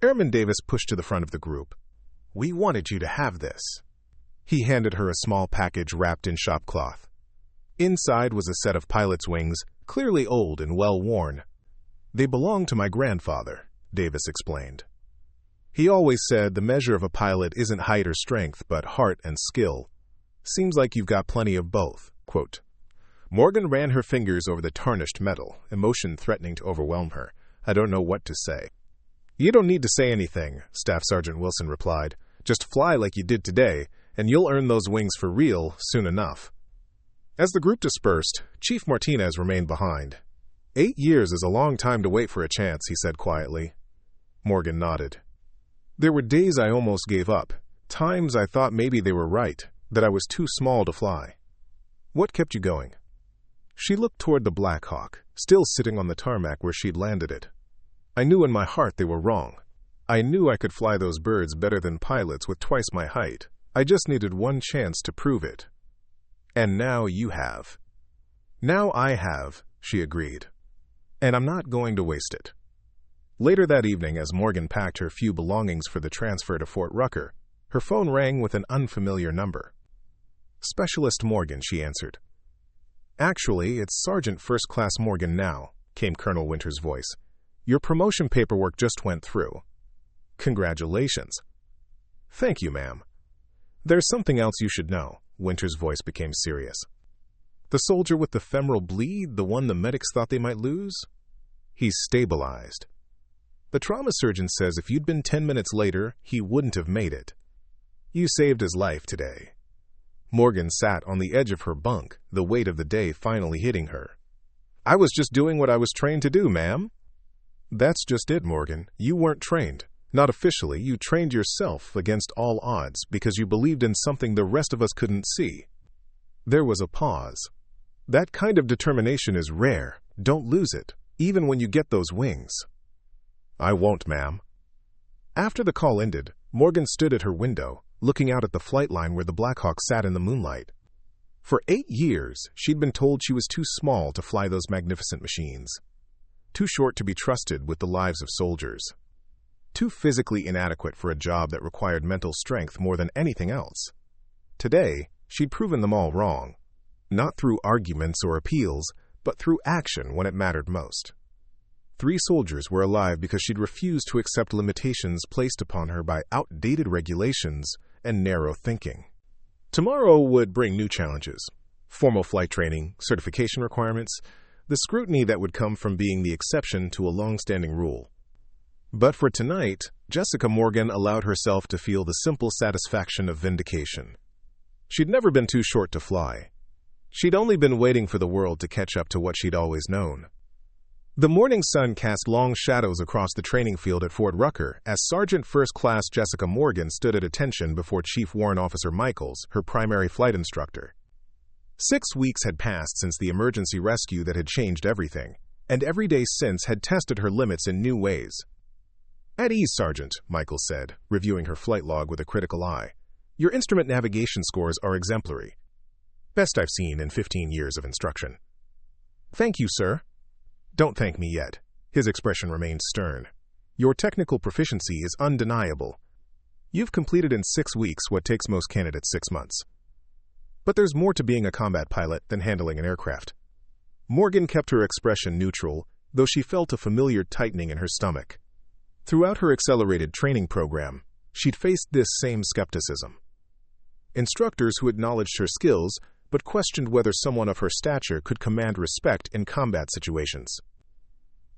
A: Airman Davis pushed to the front of the group. "We wanted you to have this." He handed her a small package wrapped in shop cloth. Inside was a set of pilot's wings, clearly old and well-worn. "They belong to my grandfather," Davis explained. "He always said the measure of a pilot isn't height or strength, but heart and skill. Seems like you've got plenty of both." Quote. Morgan ran her fingers over the tarnished metal, emotion threatening to overwhelm her. "I don't know what to say." "You don't need to say anything," Staff Sergeant Wilson replied. "Just fly like you did today, and you'll earn those wings for real soon enough." As the group dispersed, Chief Martinez remained behind. 8 years is a long time to wait for a chance, he said quietly. Morgan nodded. "There were days I almost gave up, times I thought maybe they were right, that I was too small to fly. What kept you going?" She looked toward the Blackhawk, still sitting on the tarmac where she'd landed it. "I knew in my heart they were wrong. I knew I could fly those birds better than pilots with twice my height. I just needed one chance to prove it. And now you have." "Now I have," she agreed. "And I'm not going to waste it." Later that evening, as Morgan packed her few belongings for the transfer to Fort Rucker, her phone rang with an unfamiliar number. "Specialist Morgan," she answered. "Actually, it's Sergeant First Class Morgan now," came Colonel Winter's voice. "Your promotion paperwork just went through." "Congratulations." "Thank you, ma'am." "There's something else you should know." Winter's voice became serious. "The soldier with the femoral bleed, the one the medics thought they might lose? He's stabilized. The trauma surgeon says if you'd been 10 minutes later, he wouldn't have made it. You saved his life today." Morgan sat on the edge of her bunk, the weight of the day finally hitting her. "I was just doing what I was trained to do, ma'am." "That's just it, Morgan. You weren't trained. Not officially. You trained yourself against all odds because you believed in something the rest of us couldn't see." There was a pause. "That kind of determination is rare. Don't lose it, even when you get those wings." "I won't, ma'am." After the call ended, Morgan stood at her window, looking out at the flight line where the Blackhawk sat in the moonlight. For 8 years, she'd been told she was too small to fly those magnificent machines. Too short to be trusted with the lives of soldiers. Too physically inadequate for a job that required mental strength more than anything else. Today, she'd proven them all wrong. Not through arguments or appeals, but through action when it mattered most. 3 soldiers were alive because she'd refused to accept limitations placed upon her by outdated regulations and narrow thinking. Tomorrow would bring new challenges. Formal flight training, certification requirements, the scrutiny that would come from being the exception to a long-standing rule. But for tonight, Jessica Morgan allowed herself to feel the simple satisfaction of vindication. She'd never been too short to fly. She'd only been waiting for the world to catch up to what she'd always known. The morning sun cast long shadows across the training field at Fort Rucker as Sergeant First Class Jessica Morgan stood at attention before Chief Warrant Officer Michaels, her primary flight instructor. 6 weeks had passed since the emergency rescue that had changed everything, and every day since had tested her limits in new ways. "At ease, Sergeant," Michaels said, reviewing her flight log with a critical eye. "Your instrument navigation scores are exemplary. Best I've seen in 15 years of instruction." "Thank you, sir." "Don't thank me yet." His expression remained stern. "Your technical proficiency is undeniable. You've completed in 6 weeks what takes most candidates 6 months. But there's more to being a combat pilot than handling an aircraft." Morgan kept her expression neutral, though she felt a familiar tightening in her stomach. Throughout her accelerated training program, she'd faced this same skepticism. Instructors who acknowledged her skills but questioned whether someone of her stature could command respect in combat situations.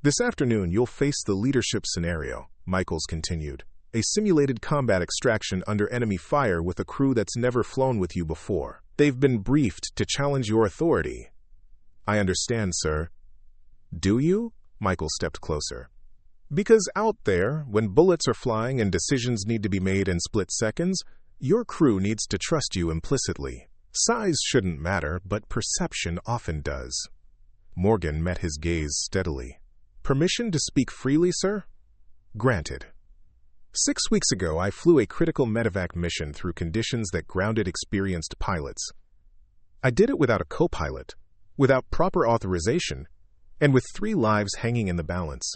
A: This afternoon, you'll face the leadership scenario, Michaels continued. A simulated combat extraction under enemy fire with a crew that's never flown with you before. They've been briefed to challenge your authority. I understand, sir. Do you? Michael stepped closer. Because out there, when bullets are flying and decisions need to be made in split seconds, your crew needs to trust you implicitly. Size shouldn't matter, but perception often does. Morgan met his gaze steadily. Permission to speak freely, sir? Granted. 6 weeks ago, I flew a critical medevac mission through conditions that grounded experienced pilots. I did it without a co-pilot, without proper authorization, and with 3 lives hanging in the balance.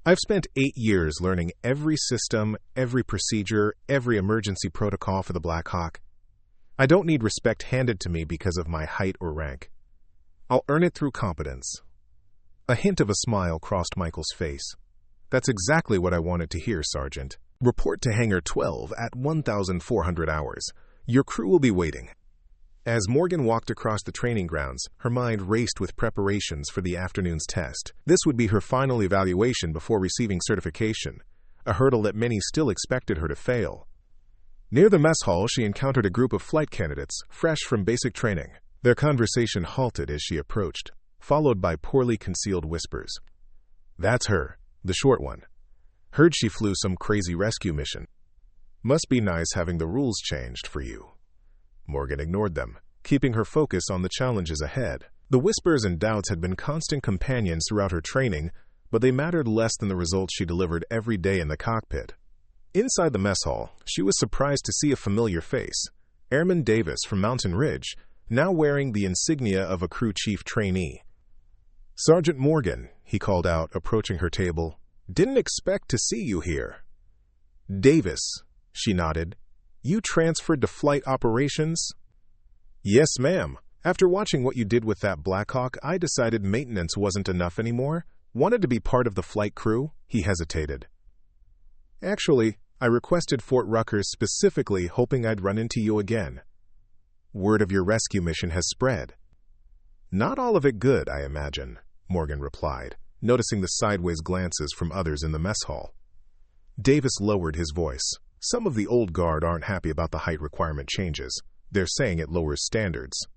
A: I've spent 8 years learning every system, every procedure, every emergency protocol for the Blackhawk. I don't need respect handed to me because of my height or rank. I'll earn it through competence. A hint of a smile crossed Michael's face. That's exactly what I wanted to hear, Sergeant. Report to Hangar 12 at 1,400 hours. Your crew will be waiting. As Morgan walked across the training grounds, her mind raced with preparations for the afternoon's test. This would be her final evaluation before receiving certification, a hurdle that many still expected her to fail. Near the mess hall, she encountered a group of flight candidates, fresh from basic training. Their conversation halted as she approached, followed by poorly concealed whispers. That's her, the short one. Heard she flew some crazy rescue mission. Must be nice having the rules changed for you. Morgan ignored them, keeping her focus on the challenges ahead. The whispers and doubts had been constant companions throughout her training, but they mattered less than the results she delivered every day in the cockpit. Inside the mess hall, she was surprised to see a familiar face, Airman Davis from Mountain Ridge, now wearing the insignia of a crew chief trainee. Sergeant Morgan, he called out, approaching her table. Didn't expect to see you here. Davis, she nodded. You transferred to flight operations? Yes, ma'am. After watching what you did with that Blackhawk, I decided maintenance wasn't enough anymore. Wanted to be part of the flight crew? He hesitated. Actually, I requested Fort Ruckers specifically, hoping I'd run into you again. Word of your rescue mission has spread. Not all of it good, I imagine, Morgan replied, noticing the sideways glances from others in the mess hall. Davis lowered his voice. Some of the old guard aren't happy about the height requirement changes. They're saying it lowers standards.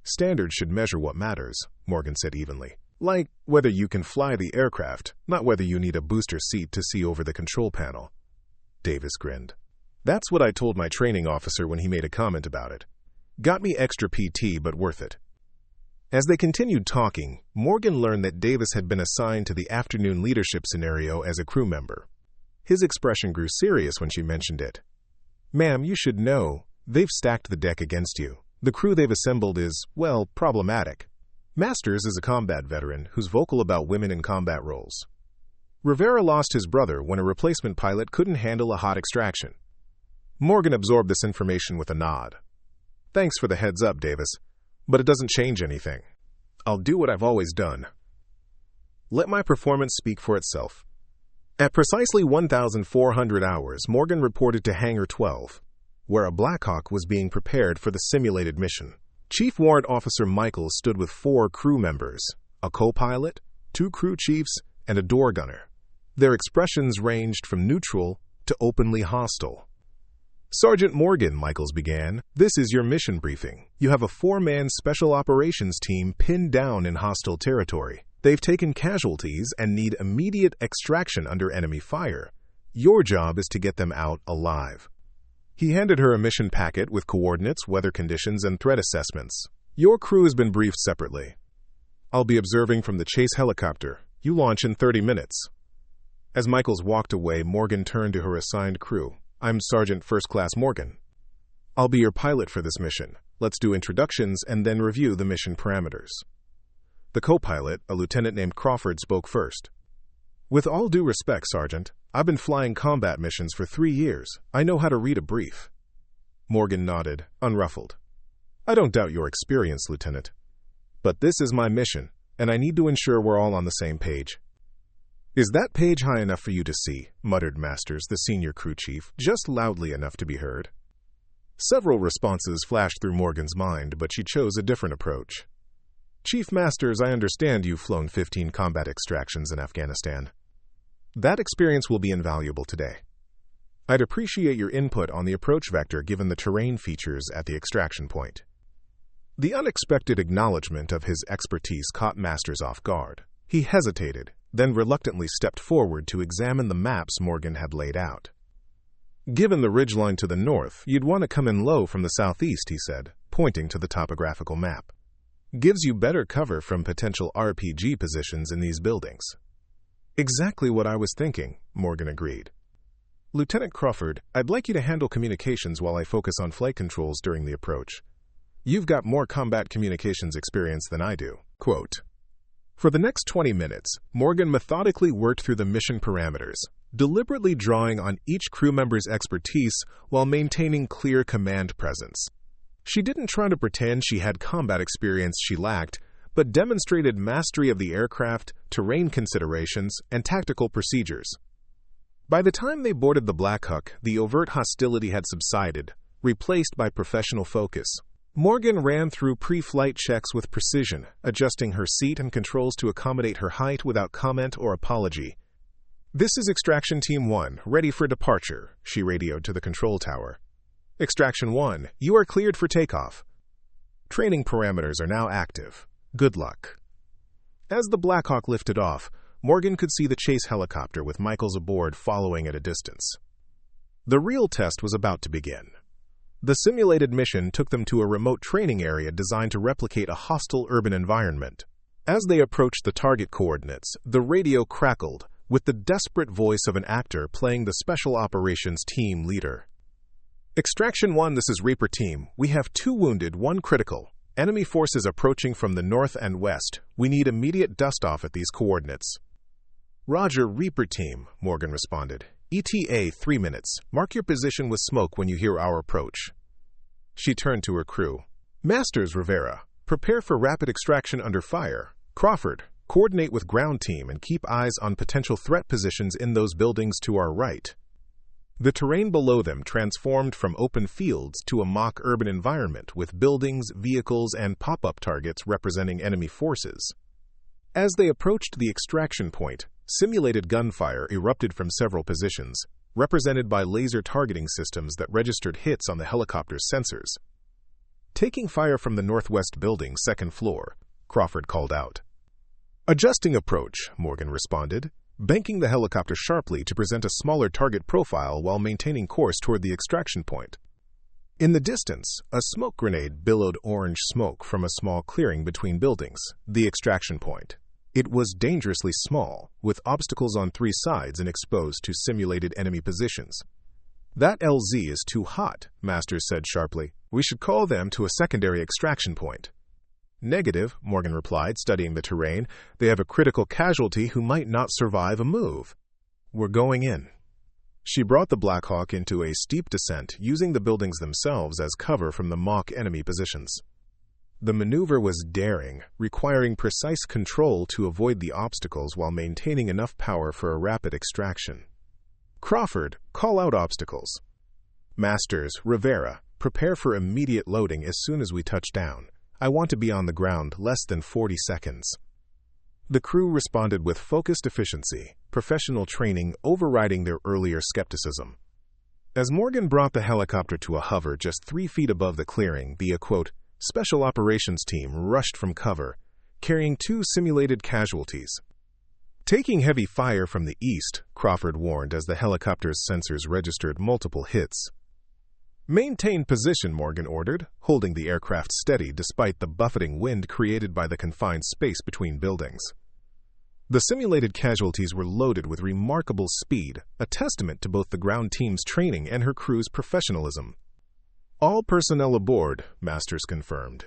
A: Standards should measure what matters, Morgan said evenly. Like whether you can fly the aircraft, not whether you need a booster seat to see over the control panel. Davis grinned. That's what I told my training officer when he made a comment about it. Got me extra PT, but worth it. As they continued talking, Morgan learned that Davis had been assigned to the afternoon leadership scenario as a crew member. His expression grew serious when she mentioned it. Ma'am, you should know, they've stacked the deck against you. The crew they've assembled is, well, problematic. Masters is a combat veteran who's vocal about women in combat roles. Rivera lost his brother when a replacement pilot couldn't handle a hot extraction. Morgan absorbed this information with a nod. Thanks for the heads up, Davis, but it doesn't change anything. I'll do what I've always done. Let my performance speak for itself. At precisely 1,400 hours, Morgan reported to Hangar 12, where a Blackhawk was being prepared for the simulated mission. Chief Warrant Officer Michaels stood with 4 crew members, a co-pilot, 2 crew chiefs, and a door gunner. Their expressions ranged from neutral to openly hostile. Sergeant Morgan, Michaels began, this is your mission briefing. You have a 4-man special operations team pinned down in hostile territory. They've taken casualties and need immediate extraction under enemy fire. Your job is to get them out alive. He handed her a mission packet with coordinates, weather conditions, and threat assessments. Your crew has been briefed separately. I'll be observing from the chase helicopter. You launch in 30 minutes. As Michaels walked away, Morgan turned to her assigned crew. I'm Sergeant First Class Morgan. I'll be your pilot for this mission. Let's do introductions and then review the mission parameters. The co-pilot, a lieutenant named Crawford, spoke first. With all due respect, Sergeant, I've been flying combat missions for 3 years. I know how to read a brief. Morgan nodded, unruffled. I don't doubt your experience, Lieutenant. But this is my mission, and I need to ensure we're all on the same page. Is that page high enough for you to see? Muttered Masters, the senior crew chief, just loudly enough to be heard. Several responses flashed through Morgan's mind, but she chose a different approach. Chief Masters, I understand you've flown 15 combat extractions in Afghanistan. That experience will be invaluable today. I'd appreciate your input on the approach vector given the terrain features at the extraction point. The unexpected acknowledgement of his expertise caught Masters off guard. He hesitated, then reluctantly stepped forward to examine the maps Morgan had laid out. Given the ridgeline to the north, you'd want to come in low from the southeast, he said, pointing to the topographical map. Gives you better cover from potential RPG positions in these buildings. Exactly what I was thinking, Morgan agreed. Lieutenant Crawford, I'd like you to handle communications while I focus on flight controls during the approach. You've got more combat communications experience than I do. Quote. For the next 20 minutes, Morgan methodically worked through the mission parameters, deliberately drawing on each crew member's expertise while maintaining clear command presence. She didn't try to pretend she had combat experience she lacked, but demonstrated mastery of the aircraft, terrain considerations, and tactical procedures. By the time they boarded the Blackhawk, the overt hostility had subsided, replaced by professional focus. Morgan ran through pre-flight checks with precision, adjusting her seat and controls to accommodate her height without comment or apology. This is Extraction Team 1, ready for departure, she radioed to the control tower. Extraction 1, you are cleared for takeoff. Training parameters are now active. Good luck. As the Blackhawk lifted off, Morgan could see the chase helicopter with Michaels aboard following at a distance. The real test was about to begin. The simulated mission took them to a remote training area designed to replicate a hostile urban environment. As they approached the target coordinates, the radio crackled, with the desperate voice of an actor playing the Special Operations Team leader. Extraction 1, this is Reaper Team. We have 2 wounded, 1 critical. Enemy forces approaching from the north and west. We need immediate dust-off at these coordinates. Roger, Reaper Team, Morgan responded. ETA 3 minutes. Mark your position with smoke when you hear our approach. She turned to her crew. Masters, Rivera, prepare for rapid extraction under fire. Crawford, coordinate with ground team and keep eyes on potential threat positions in those buildings to our right. The terrain below them transformed from open fields to a mock urban environment with buildings, vehicles, and pop-up targets representing enemy forces. As they approached the extraction point, simulated gunfire erupted from several positions, represented by laser targeting systems that registered hits on the helicopter's sensors. Taking fire from the northwest building's 2nd floor, Crawford called out. Adjusting approach, Morgan responded, banking the helicopter sharply to present a smaller target profile while maintaining course toward the extraction point. In the distance, a smoke grenade billowed orange smoke from a small clearing between buildings, the extraction point. It was dangerously small, with obstacles on 3 sides and exposed to simulated enemy positions. That LZ is too hot, Masters said sharply. We should call them to a secondary extraction point. Negative, Morgan replied, studying the terrain. They have a critical casualty who might not survive a move. We're going in. She brought the Blackhawk into a steep descent, using the buildings themselves as cover from the mock enemy positions. The maneuver was daring, requiring precise control to avoid the obstacles while maintaining enough power for a rapid extraction. Crawford, call out obstacles. Masters, Rivera, prepare for immediate loading as soon as we touch down. I want to be on the ground less than 40 seconds. The crew responded with focused efficiency, professional training overriding their earlier skepticism. As Morgan brought the helicopter to a hover just 3 feet above the clearing, the, quote, Special Operations Team rushed from cover, carrying 2 simulated casualties. Taking heavy fire from the east, Crawford warned as the helicopter's sensors registered multiple hits. Maintain position, Morgan ordered, holding the aircraft steady despite the buffeting wind created by the confined space between buildings. The simulated casualties were loaded with remarkable speed, a testament to both the ground team's training and her crew's professionalism. All personnel aboard, Masters confirmed.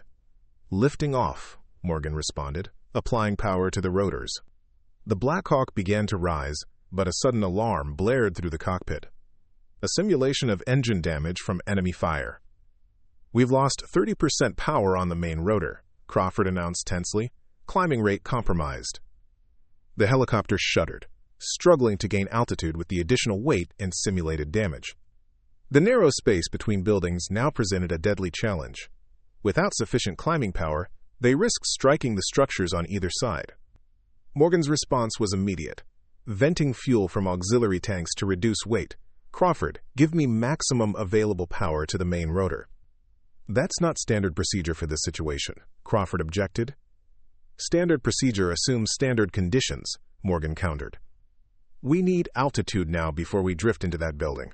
A: Lifting off, Morgan responded, applying power to the rotors. The Blackhawk began to rise, but a sudden alarm blared through the cockpit. A simulation of engine damage from enemy fire. We've lost 30% power on the main rotor, Crawford announced tensely, climbing rate compromised. The helicopter shuddered, struggling to gain altitude with the additional weight and simulated damage. The narrow space between buildings now presented a deadly challenge. Without sufficient climbing power, They risked striking the structures on either side. Morgan's response was immediate. Venting fuel from auxiliary tanks to reduce weight. Crawford, give me maximum available power to the main rotor. That's not standard procedure for this situation, Crawford objected. Standard procedure assumes standard conditions, Morgan countered. We need altitude now before we drift into that building.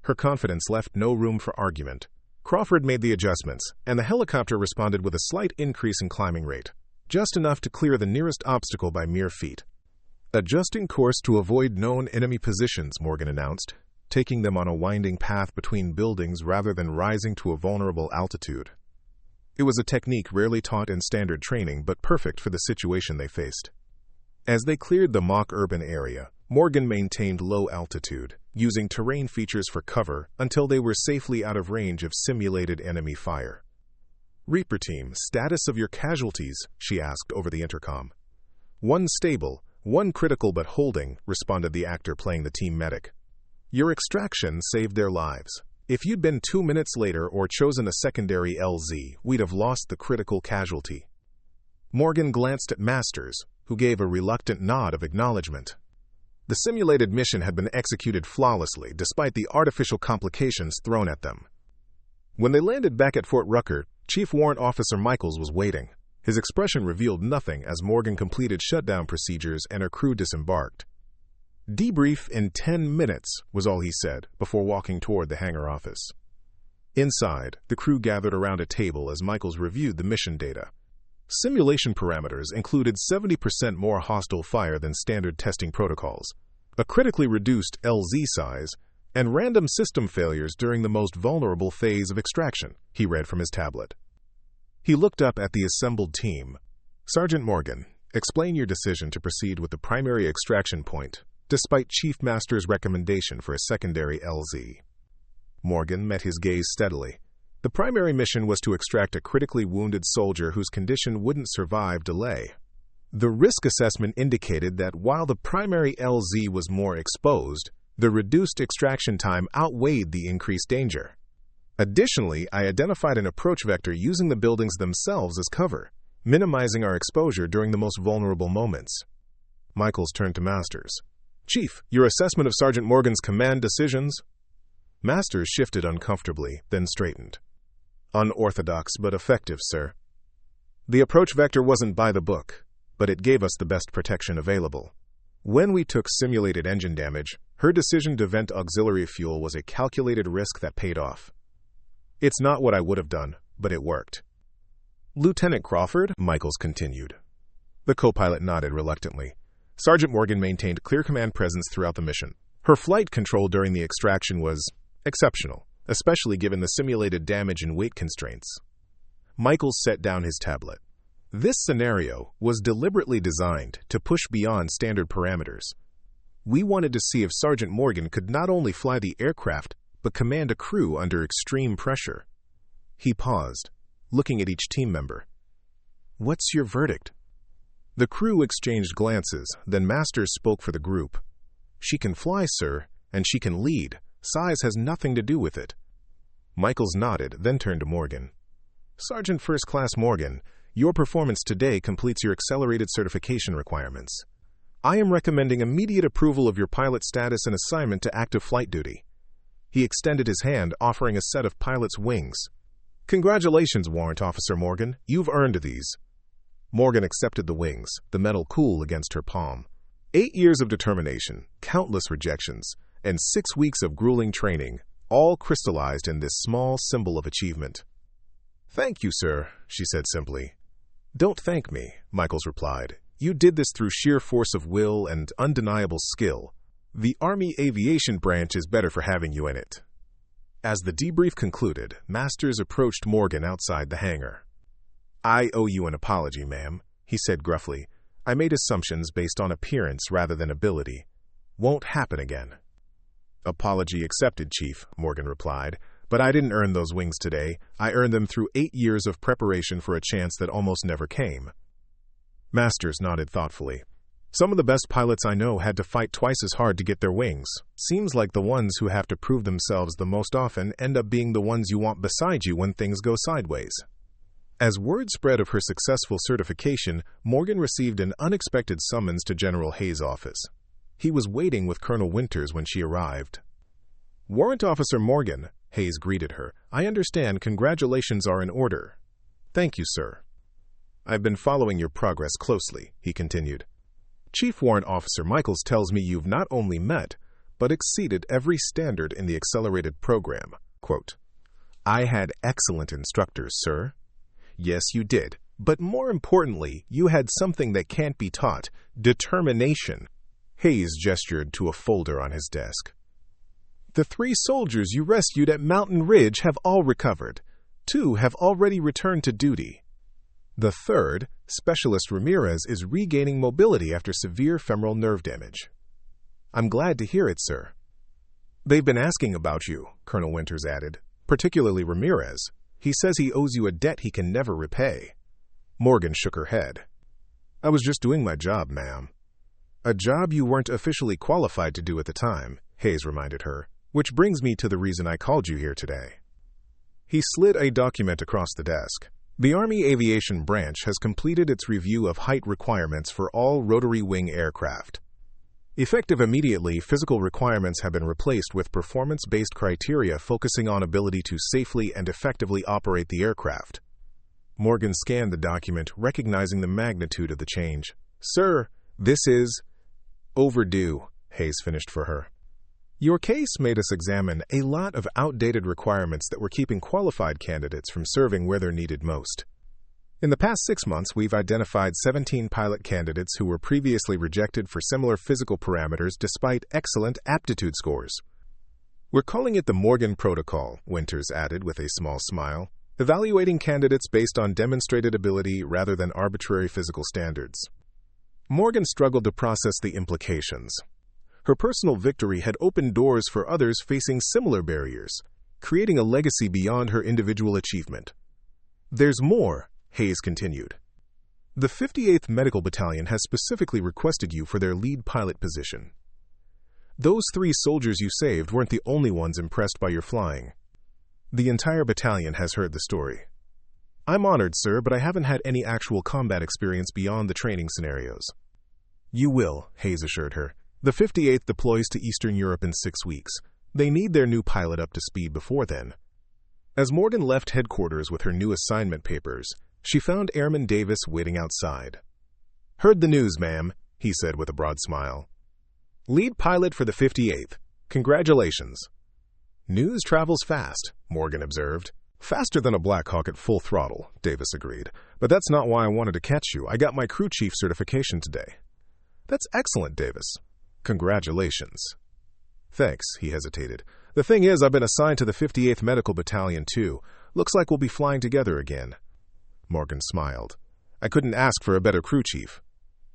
A: Her confidence left no room for argument. Crawford made the adjustments, and the helicopter responded with a slight increase in climbing rate, just enough to clear the nearest obstacle by mere feet. Adjusting course to avoid known enemy positions, Morgan announced, taking them on a winding path between buildings rather than rising to a vulnerable altitude. It was a technique rarely taught in standard training, but perfect for the situation they faced. As they cleared the mock urban area, Morgan maintained low altitude, using terrain features for cover until they were safely out of range of simulated enemy fire. Reaper team, status of your casualties, she asked over the intercom. One stable, one critical but holding, responded the actor playing the team medic. Your extraction saved their lives. If you'd been 2 minutes later or chosen a secondary LZ, we'd have lost the critical casualty. Morgan glanced at Masters, who gave a reluctant nod of acknowledgement. The simulated mission had been executed flawlessly despite the artificial complications thrown at them. When they landed back at Fort Rucker, Chief Warrant Officer Michaels was waiting. His expression revealed nothing as Morgan completed shutdown procedures and her crew disembarked. Debrief in 10 minutes, was all he said, before walking toward the hangar office. Inside, the crew gathered around a table as Michaels reviewed the mission data. Simulation parameters included 70% more hostile fire than standard testing protocols, a critically reduced LZ size, and random system failures during the most vulnerable phase of extraction, he read from his tablet. He looked up at the assembled team. Sergeant Morgan, explain your decision to proceed with the primary extraction point, despite Chief Master's recommendation for a secondary LZ. Morgan met his gaze steadily. The primary mission was to extract a critically wounded soldier whose condition wouldn't survive delay. The risk assessment indicated that while the primary LZ was more exposed, the reduced extraction time outweighed the increased danger. Additionally, I identified an approach vector using the buildings themselves as cover, minimizing our exposure during the most vulnerable moments. Michaels turned to Masters. Chief, your assessment of Sergeant Morgan's command decisions? Masters shifted uncomfortably, then straightened. Unorthodox but effective, sir. The approach vector wasn't by the book, but it gave us the best protection available. When we took simulated engine damage, her decision to vent auxiliary fuel was a calculated risk that paid off. It's not what I would have done, but it worked. Lieutenant Crawford, Michaels continued. The co-pilot nodded reluctantly. Sergeant Morgan maintained clear command presence throughout the mission. Her flight control during the extraction was exceptional, especially given the simulated damage and weight constraints. Michaels set down his tablet. This scenario was deliberately designed to push beyond standard parameters. We wanted to see if Sergeant Morgan could not only fly the aircraft, but command a crew under extreme pressure. He paused, looking at each team member. What's your verdict? The crew exchanged glances, then Masters spoke for the group. She can fly, sir, and she can lead. Size has nothing to do with it. Michaels nodded, then turned to Morgan. Sergeant First Class Morgan, your performance today completes your accelerated certification requirements. I am recommending immediate approval of your pilot status and assignment to active flight duty. He extended his hand, offering a set of pilot's wings. Congratulations, Warrant Officer Morgan. You've earned these. Morgan accepted the wings, the metal cool against her palm. 8 years of determination, countless rejections, and 6 weeks of grueling training, all crystallized in this small symbol of achievement. Thank you, sir, she said simply. Don't thank me, Michaels replied. You did this through sheer force of will and undeniable skill. The Army Aviation Branch is better for having you in it. As the debrief concluded, Masters approached Morgan outside the hangar. I owe you an apology, ma'am, he said gruffly. I made assumptions based on appearance rather than ability. Won't happen again. Apology accepted, Chief, Morgan replied. But I didn't earn those wings today. I earned them through 8 years of preparation for a chance that almost never came. Masters nodded thoughtfully. Some of the best pilots I know had to fight twice as hard to get their wings. Seems like the ones who have to prove themselves the most often end up being the ones you want beside you when things go sideways. As word spread of her successful certification, Morgan received an unexpected summons to General Hayes' office. He was waiting with Colonel Winters when she arrived. "Warrant Officer Morgan," Hayes greeted her. "I understand congratulations are in order." "Thank you, sir." "I've been following your progress closely," he continued. "Chief Warrant Officer Michaels tells me you've not only met, but exceeded every standard in the accelerated program. Quote, I had excellent instructors, sir. Yes, you did. But more importantly, you had something that can't be taught: determination. Hayes gestured to a folder on his desk. The 3 soldiers you rescued at Mountain Ridge have all recovered. 2 have already returned to duty. The 3rd, Specialist Ramirez, is regaining mobility after severe femoral nerve damage. I'm glad to hear it, sir. They've been asking about you, Colonel Winters added, particularly Ramirez. He says he owes you a debt he can never repay. Morgan shook her head. I was just doing my job, ma'am. A job you weren't officially qualified to do at the time, Hayes reminded her, which brings me to the reason I called you here today. He slid a document across the desk. The Army Aviation Branch has completed its review of height requirements for all rotary wing aircraft. Effective immediately, physical requirements have been replaced with performance-based criteria focusing on ability to safely and effectively operate the aircraft. Morgan scanned the document, recognizing the magnitude of the change. Sir, this is overdue, Hayes finished for her. Your case made us examine a lot of outdated requirements that were keeping qualified candidates from serving where they're needed most. In the past 6 months, we've identified 17 pilot candidates who were previously rejected for similar physical parameters despite excellent aptitude scores. We're calling it the Morgan Protocol, Winters added with a small smile, evaluating candidates based on demonstrated ability rather than arbitrary physical standards. Morgan struggled to process the implications. Her personal victory had opened doors for others facing similar barriers, creating a legacy beyond her individual achievement. There's more, Hayes continued. The 58th Medical Battalion has specifically requested you for their lead pilot position. Those 3 soldiers you saved weren't the only ones impressed by your flying. The entire battalion has heard the story. I'm honored, sir, but I haven't had any actual combat experience beyond the training scenarios. You will, Hayes assured her. The 58th deploys to Eastern Europe in 6 weeks. They need their new pilot up to speed before then. As Morgan left headquarters with her new assignment papers, she found Airman Davis waiting outside. Heard the news, ma'am, he said with a broad smile. Lead pilot for the 58th. Congratulations. News travels fast, Morgan observed. Faster than a Blackhawk at full throttle, Davis agreed. But that's not why I wanted to catch you. I got my crew chief certification today. That's excellent, Davis. Congratulations. Thanks, he hesitated. The thing is, I've been assigned to the 58th Medical Battalion, too. Looks like we'll be flying together again. Morgan smiled. I couldn't ask for a better crew chief.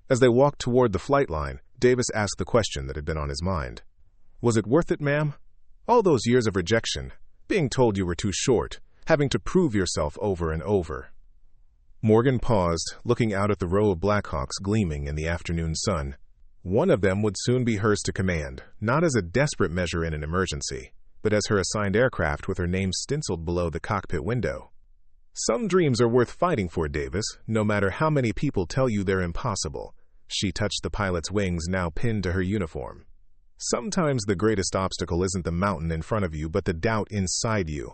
A: As they walked toward the flight line, Davis asked the question that had been on his mind. Was it worth it, ma'am? All those years of rejection, being told you were too short, having to prove yourself over and over. Morgan paused, looking out at the row of Blackhawks gleaming in the afternoon sun. One of them would soon be hers to command, not as a desperate measure in an emergency, but as her assigned aircraft with her name stenciled below the cockpit window. Some dreams are worth fighting for, Davis, no matter how many people tell you they're impossible. She touched the pilot's wings now pinned to her uniform. Sometimes the greatest obstacle isn't the mountain in front of you, but the doubt inside you.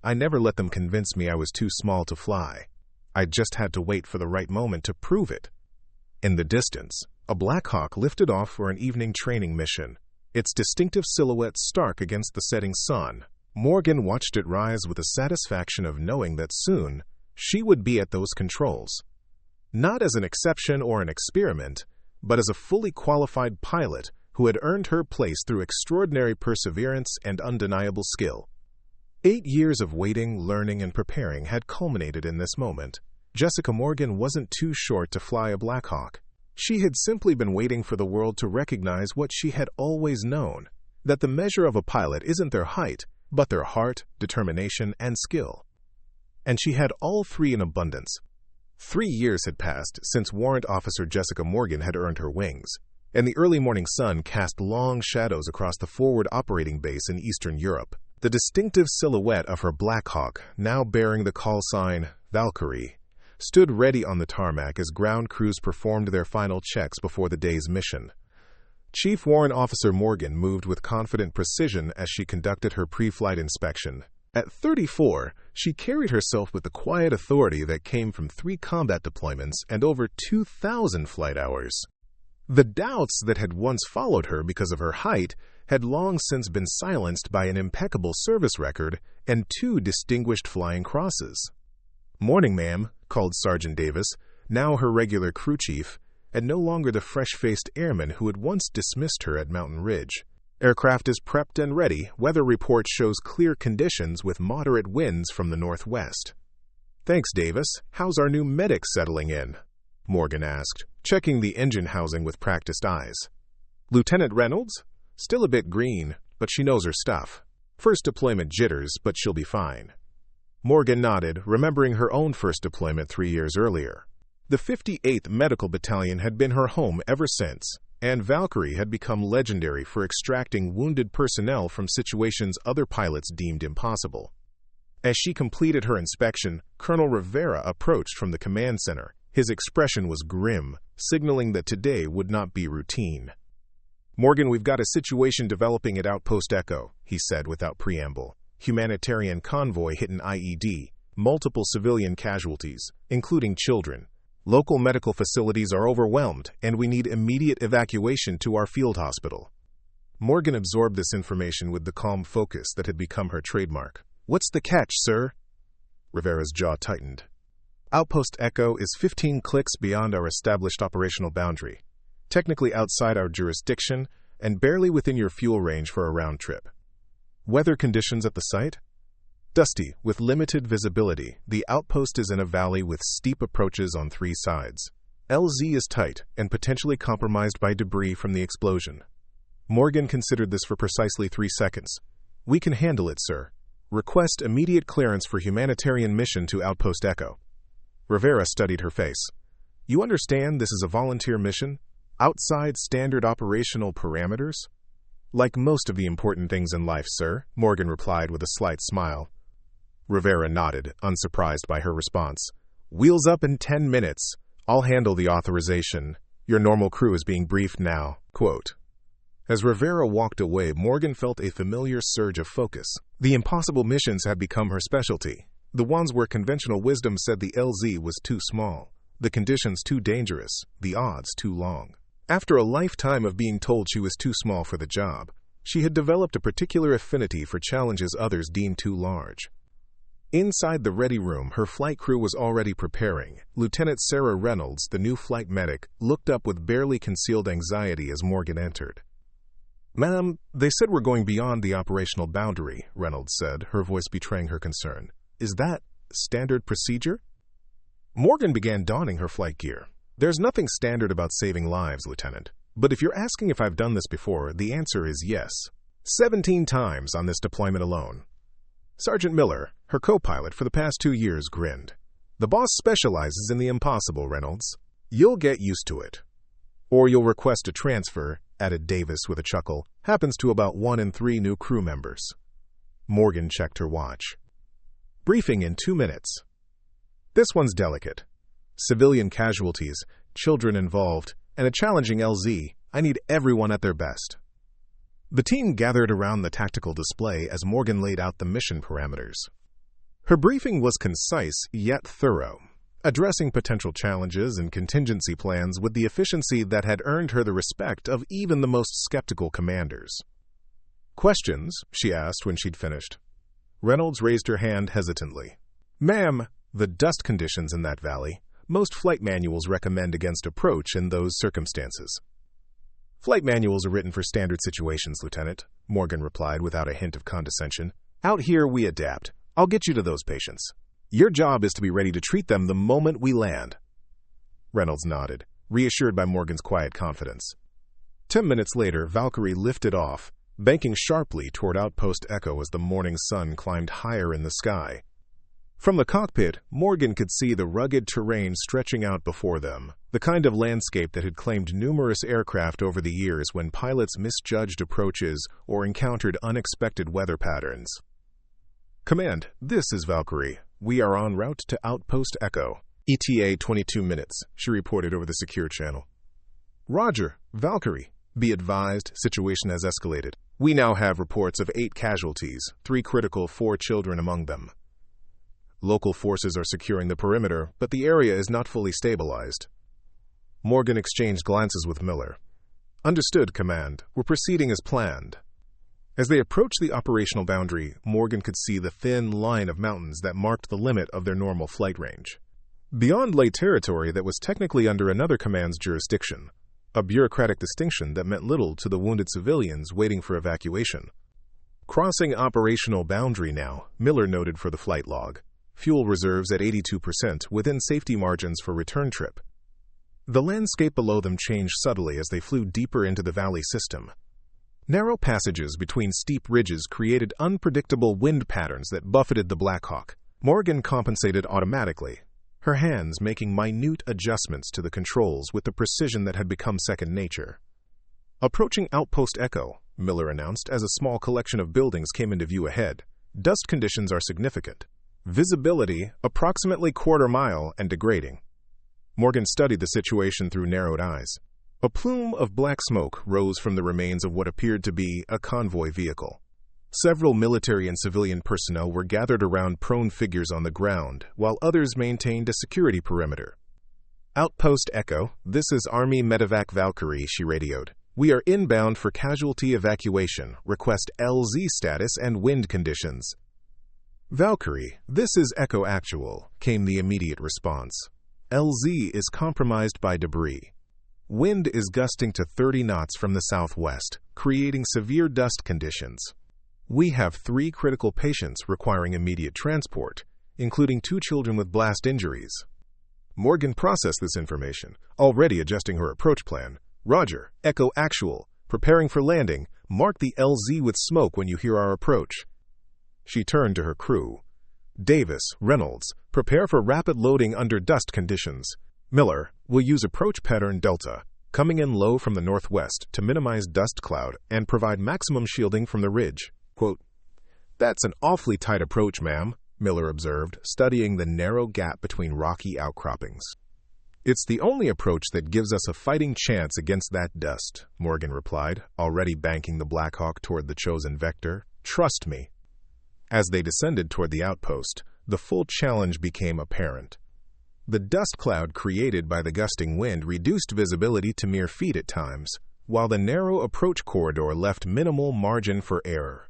A: I never let them convince me I was too small to fly. I just had to wait for the right moment to prove it. In the distance, a Blackhawk lifted off for an evening training mission, its distinctive silhouette stark against the setting sun. Morgan watched it rise with the satisfaction of knowing that soon she would be at those controls. Not as an exception or an experiment, but as a fully qualified pilot who had earned her place through extraordinary perseverance and undeniable skill. 8 years of waiting, learning, and preparing had culminated in this moment. Jessica Morgan wasn't too short to fly a Blackhawk. She had simply been waiting for the world to recognize what she had always known, that the measure of a pilot isn't their height, but their heart, determination, and skill. And she had all 3 in abundance. 3 years had passed since Warrant Officer Jessica Morgan had earned her wings, and the early morning sun cast long shadows across the forward operating base in Eastern Europe. The distinctive silhouette of her Blackhawk, now bearing the call sign Valkyrie, stood ready on the tarmac as ground crews performed their final checks before the day's mission. Chief Warrant Officer Morgan moved with confident precision as she conducted her pre-flight inspection. At 34, she carried herself with the quiet authority that came from 3 combat deployments and over 2,000 flight hours. The doubts that had once followed her because of her height had long since been silenced by an impeccable service record and 2 distinguished flying crosses. "Morning, ma'am," called Sergeant Davis, now her regular crew chief, and no longer the fresh-faced airman who had once dismissed her at Mountain Ridge. "Aircraft is prepped and ready. Weather report shows clear conditions with moderate winds from the northwest." "Thanks, Davis. How's our new medic settling in?" Morgan asked, checking the engine housing with practiced eyes. "Lieutenant Reynolds? Still a bit green, but she knows her stuff. First deployment jitters, but she'll be fine." Morgan nodded, remembering her own first deployment 3 years earlier. The 58th Medical Battalion had been her home ever since, and Valkyrie had become legendary for extracting wounded personnel from situations other pilots deemed impossible. As she completed her inspection, Colonel Rivera approached from the command center. His expression was grim, signaling that today would not be routine. "Morgan, we've got a situation developing at Outpost Echo," he said without preamble. "Humanitarian convoy hit an IED, multiple civilian casualties, including children. Local medical facilities are overwhelmed, and we need immediate evacuation to our field hospital." Morgan absorbed this information with the calm focus that had become her trademark. "What's the catch, sir?" Rivera's jaw tightened. "Outpost Echo is 15 clicks beyond our established operational boundary, technically outside our jurisdiction, and barely within your fuel range for a round trip. Weather conditions at the site? Dusty, with limited visibility. The outpost is in a valley with steep approaches on 3 sides. LZ is tight and potentially compromised by debris from the explosion." Morgan considered this for precisely 3 seconds. "We can handle it, sir. Request immediate clearance for humanitarian mission to Outpost Echo." Rivera studied her face. "You understand this is a volunteer mission? Outside standard operational parameters?" "Like most of the important things in life, sir," Morgan replied with a slight smile. Rivera nodded, unsurprised by her response. "Wheels up in 10 minutes. I'll handle the authorization. Your normal crew is being briefed now." Quote. As Rivera walked away, Morgan felt a familiar surge of focus. The impossible missions had become her specialty. The ones where conventional wisdom said the LZ was too small, the conditions too dangerous, the odds too long. After a lifetime of being told she was too small for the job, she had developed a particular affinity for challenges others deemed too large. Inside the ready room, her flight crew was already preparing. Lieutenant Sarah Reynolds, the new flight medic, looked up with barely concealed anxiety as Morgan entered. "Ma'am, they said we're going beyond the operational boundary," Reynolds said, her voice betraying her concern. "Is that standard procedure?" Morgan began donning her flight gear. "There's nothing standard about saving lives, Lieutenant. But if you're asking if I've done this before, the answer is yes. 17 times on this deployment alone." Sergeant Miller, her co-pilot for the past 2 years, grinned. "The boss specializes in the impossible, Reynolds. You'll get used to it. Or you'll request a transfer," added Davis with a chuckle. "Happens to about 1 in 3 new crew members." Morgan checked her watch. "Briefing in 2 minutes. This one's delicate. Civilian casualties, children involved, and a challenging LZ. I need everyone at their best." The team gathered around the tactical display as Morgan laid out the mission parameters. Her briefing was concise yet thorough, addressing potential challenges and contingency plans with the efficiency that had earned her the respect of even the most skeptical commanders. "Questions?" she asked when she'd finished. Reynolds raised her hand hesitantly. "Ma'am, the dust conditions in that valley. Most flight manuals recommend against approach in those circumstances." "Flight manuals are written for standard situations, Lieutenant," Morgan replied without a hint of condescension. "Out here, we adapt. I'll get you to those patients. Your job is to be ready to treat them the moment we land." Reynolds nodded, reassured by Morgan's quiet confidence. 10 minutes later, Valkyrie lifted off, banking sharply toward Outpost Echo as the morning sun climbed higher in the sky. From the cockpit, Morgan could see the rugged terrain stretching out before them, the kind of landscape that had claimed numerous aircraft over the years when pilots misjudged approaches or encountered unexpected weather patterns. "Command, this is Valkyrie," We are en route to Outpost Echo. ETA 22 minutes, she reported over the secure channel. Roger, Valkyrie. Be advised, situation has escalated. We now have reports of 8 casualties, 3 critical, 4 children among them. Local forces are securing the perimeter, but the area is not fully stabilized. Morgan exchanged glances with Miller. Understood, Command. We're proceeding as planned. As they approached the operational boundary, Morgan could see the thin line of mountains that marked the limit of their normal flight range. Beyond lay territory that was technically under another command's jurisdiction, a bureaucratic distinction that meant little to the wounded civilians waiting for evacuation. Crossing operational boundary now, Miller noted for the flight log. Fuel reserves at 82% within safety margins for return trip. The landscape below them changed subtly as they flew deeper into the valley system. Narrow passages between steep ridges created unpredictable wind patterns that buffeted the Blackhawk. Morgan compensated automatically, her hands making minute adjustments to the controls with the precision that had become second nature. Approaching Outpost Echo, Miller announced as a small collection of buildings came into view ahead. Dust conditions are significant. Visibility approximately quarter mile and degrading. Morgan studied the situation through narrowed eyes. A plume of black smoke rose from the remains of what appeared to be a convoy vehicle. Several military and civilian personnel were gathered around prone figures on the ground, while others maintained a security perimeter. Outpost Echo, this is Army Medevac Valkyrie, she radioed. We are inbound for casualty evacuation. Request LZ status and wind conditions. Valkyrie, this is Echo Actual, came the immediate response. LZ is compromised by debris. Wind is gusting to 30 knots from the southwest, creating severe dust conditions. We have 3 critical patients requiring immediate transport, including 2 children with blast injuries. Morgan processed this information, already adjusting her approach plan. Roger, Echo Actual, preparing for landing. Mark the LZ with smoke when you hear our approach. She turned to her crew. Davis, Reynolds, prepare for rapid loading under dust conditions. Miller, will use approach pattern Delta, coming in low from the northwest to minimize dust cloud and provide maximum shielding from the ridge. Quote, That's an awfully tight approach, ma'am, Miller observed, studying the narrow gap between rocky outcroppings. It's the only approach that gives us a fighting chance against that dust, Morgan replied, already banking the Blackhawk toward the chosen vector. Trust me. As they descended toward the outpost, the full challenge became apparent. The dust cloud created by the gusting wind reduced visibility to mere feet at times, while the narrow approach corridor left minimal margin for error.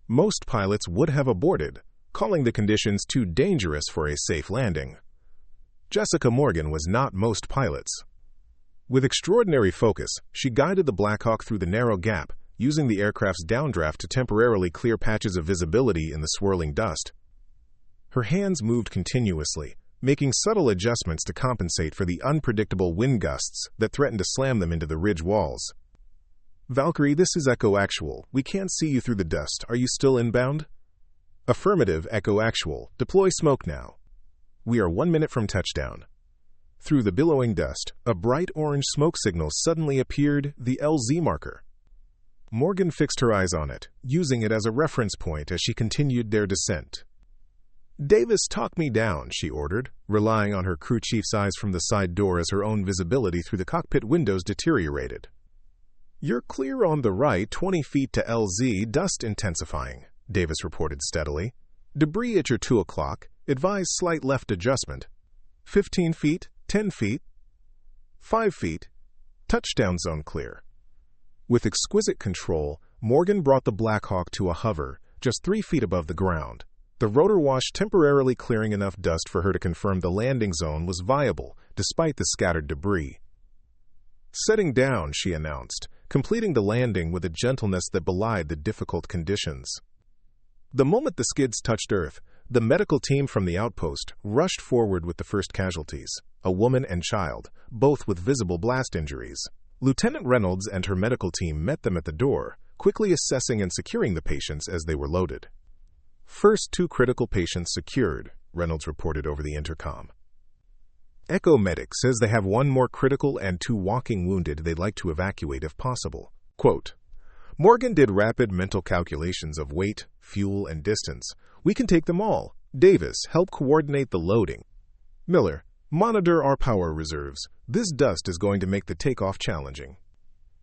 A: Most pilots would have aborted, calling the conditions too dangerous for a safe landing. Jessica Morgan was not most pilots. With extraordinary focus, she guided the Blackhawk through the narrow gap, using the aircraft's downdraft to temporarily clear patches of visibility in the swirling dust. Her hands moved continuously, making subtle adjustments to compensate for the unpredictable wind gusts that threatened to slam them into the ridge walls. Valkyrie, this is Echo Actual. We can't see you through the dust. Are you still inbound? Affirmative, Echo Actual. Deploy smoke now. We are 1 minute from touchdown. Through the billowing dust, a bright orange smoke signal suddenly appeared, the LZ marker. Morgan fixed her eyes on it, using it as a reference point as she continued their descent. Davis, talk me down, she ordered, relying on her crew chief's eyes from the side door as her own visibility through the cockpit windows deteriorated. You're clear on the right, 20 feet to LZ, dust intensifying, Davis reported steadily. Debris at your 2 o'clock, advise slight left adjustment. 15 feet, 10 feet, 5 feet, touchdown zone clear. With exquisite control, Morgan brought the Blackhawk to a hover, just 3 feet above the ground. The rotor wash temporarily clearing enough dust for her to confirm the landing zone was viable, despite the scattered debris. Setting down, she announced, completing the landing with a gentleness that belied the difficult conditions. The moment the skids touched Earth, the medical team from the outpost rushed forward with the first casualties, a woman and child, both with visible blast injuries. Lieutenant Reynolds and her medical team met them at the door, quickly assessing and securing the patients as they were loaded. First 2 critical patients secured, Reynolds reported over the intercom. Echo Medic says they have 1 more critical and 2 walking wounded they'd like to evacuate if possible. Quote, Morgan did rapid mental calculations of weight, fuel, and distance. We can take them all. Davis, help coordinate the loading. Miller, monitor our power reserves. This dust is going to make the takeoff challenging.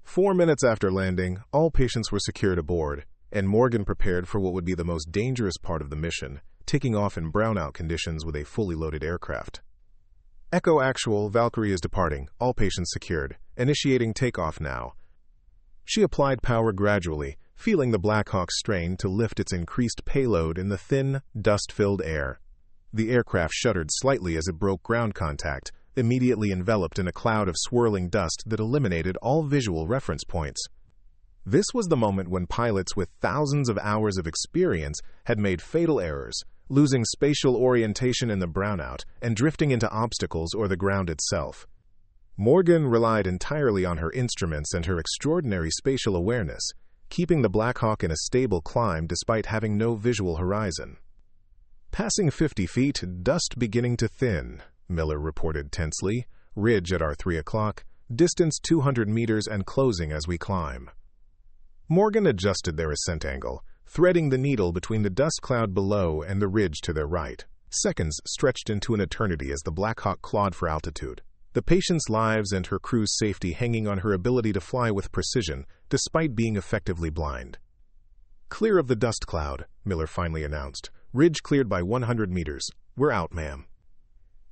A: 4 minutes after landing, all patients were secured aboard, and Morgan prepared for what would be the most dangerous part of the mission, taking off in brownout conditions with a fully loaded aircraft. Echo Actual, Valkyrie is departing, all patients secured, initiating takeoff now. She applied power gradually, feeling the Blackhawk strain to lift its increased payload in the thin, dust-filled air. The aircraft shuddered slightly as it broke ground contact, immediately enveloped in a cloud of swirling dust that eliminated all visual reference points. This was the moment when pilots with thousands of hours of experience had made fatal errors, losing spatial orientation in the brownout and drifting into obstacles or the ground itself. Morgan relied entirely on her instruments and her extraordinary spatial awareness, keeping the Blackhawk in a stable climb despite having no visual horizon. Passing 50 feet, dust beginning to thin, Miller reported tensely. Ridge at our 3 o'clock, distance 200 meters and closing as we climb. Morgan adjusted their ascent angle, threading the needle between the dust cloud below and the ridge to their right. Seconds stretched into an eternity as the Blackhawk clawed for altitude, the patient's lives and her crew's safety hanging on her ability to fly with precision, despite being effectively blind. Clear of the dust cloud, Miller finally announced. Ridge cleared by 100 meters. We're out, ma'am.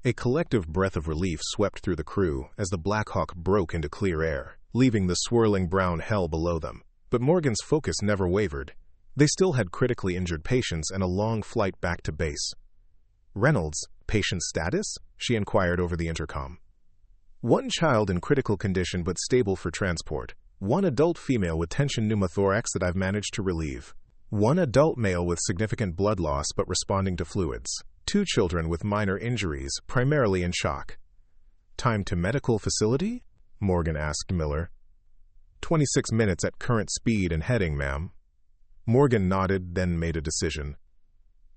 A: A collective breath of relief swept through the crew as the Blackhawk broke into clear air, leaving the swirling brown hell below them. But Morgan's focus never wavered. They still had critically injured patients and a long flight back to base. Reynolds, patient status? She inquired over the intercom. 1 child in critical condition but stable for transport. 1 adult female with tension pneumothorax that I've managed to relieve. 1 adult male with significant blood loss but responding to fluids. 2 children with minor injuries, primarily in shock. Time to medical facility? Morgan asked Miller. 26 minutes at current speed and heading, ma'am. Morgan nodded, then made a decision.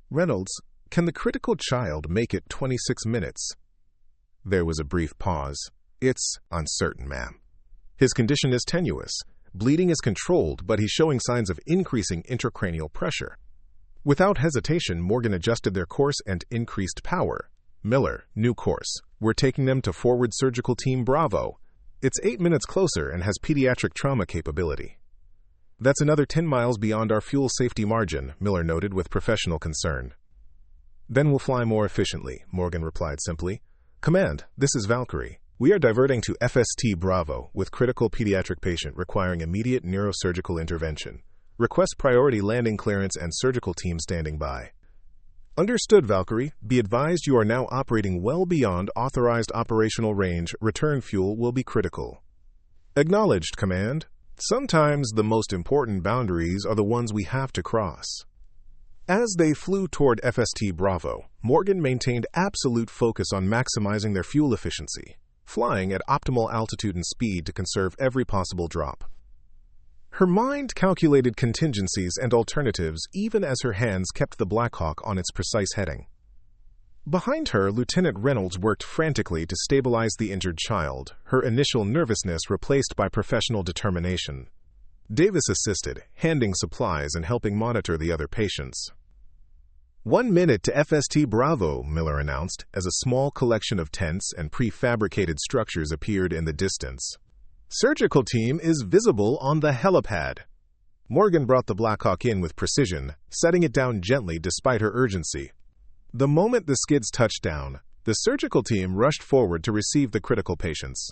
A: Reynolds, can the critical child make it 26 minutes? There was a brief pause. It's uncertain, ma'am. His condition is tenuous. Bleeding is controlled, but he's showing signs of increasing intracranial pressure. Without hesitation, Morgan adjusted their course and increased power. Miller, new course. We're taking them to Forward Surgical Team Bravo. It's 8 minutes closer and has pediatric trauma capability. That's another 10 miles beyond our fuel safety margin, Miller noted with professional concern. Then we'll fly more efficiently, Morgan replied simply. Command, this is Valkyrie. We are diverting to FST Bravo with critical pediatric patient requiring immediate neurosurgical intervention. Request priority landing clearance and surgical team standing by. Understood, Valkyrie. Be advised you are now operating well beyond authorized operational range. Return fuel will be critical. Acknowledged, Command. Sometimes the most important boundaries are the ones we have to cross. As they flew toward FST Bravo, Morgan maintained absolute focus on maximizing their fuel efficiency, flying at optimal altitude and speed to conserve every possible drop. Her mind calculated contingencies and alternatives even as her hands kept the Blackhawk on its precise heading. Behind her, Lieutenant Reynolds worked frantically to stabilize the injured child, her initial nervousness replaced by professional determination. Davis assisted, handing supplies and helping monitor the other patients. 1 minute to FST Bravo, Miller announced, as a small collection of tents and prefabricated structures appeared in the distance. Surgical team is visible on the helipad. Morgan brought the Blackhawk in with precision, setting it down gently despite her urgency. The moment the skids touched down, the surgical team rushed forward to receive the critical patients.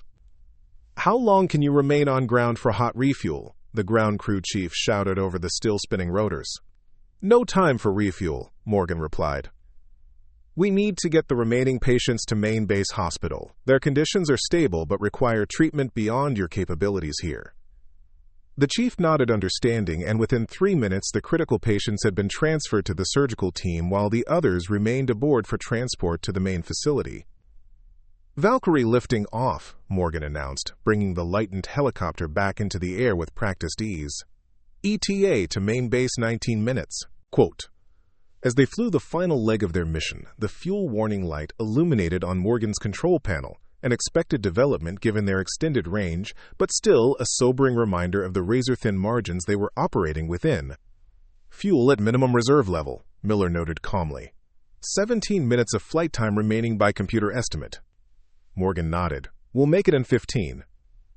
A: How long can you remain on ground for hot refuel? The ground crew chief shouted over the still-spinning rotors. No time for refuel, Morgan replied. We need to get the remaining patients to main base hospital. Their conditions are stable but require treatment beyond your capabilities here. The chief nodded understanding, and within 3 minutes the critical patients had been transferred to the surgical team while the others remained aboard for transport to the main facility. Valkyrie lifting off, Morgan announced, bringing the lightened helicopter back into the air with practiced ease. ETA to main base 19 minutes. Quote, as they flew the final leg of their mission, the fuel warning light illuminated on Morgan's control panel, an expected development given their extended range, but still a sobering reminder of the razor-thin margins they were operating within. Fuel at minimum reserve level, Miller noted calmly. 17 minutes of flight time remaining by computer estimate. Morgan nodded. We'll make it in 15.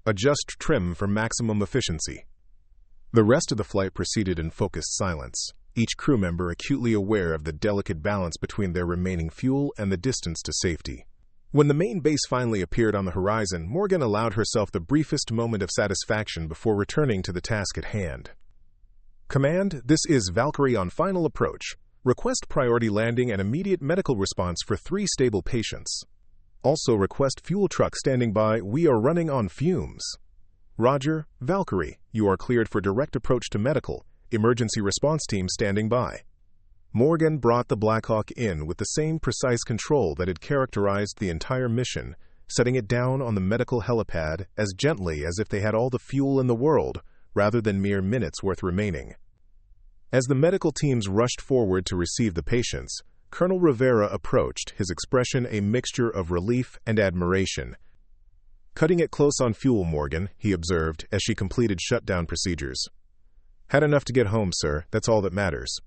A: Adjust trim for maximum efficiency. The rest of the flight proceeded in focused silence, each crew member acutely aware of the delicate balance between their remaining fuel and the distance to safety. When the main base finally appeared on the horizon, Morgan allowed herself the briefest moment of satisfaction before returning to the task at hand. Command, this is Valkyrie on final approach. Request priority landing and immediate medical response for 3 stable patients. Also request fuel truck standing by. We are running on fumes. Roger, Valkyrie, you are cleared for direct approach to medical. Emergency response team standing by. Morgan brought the Blackhawk in with the same precise control that had characterized the entire mission, setting it down on the medical helipad as gently as if they had all the fuel in the world, rather than mere minutes worth remaining. As the medical teams rushed forward to receive the patients, Colonel Rivera approached, his expression a mixture of relief and admiration. Cutting it close on fuel, Morgan, he observed as she completed shutdown procedures. Had enough to get home, sir. That's all that matters.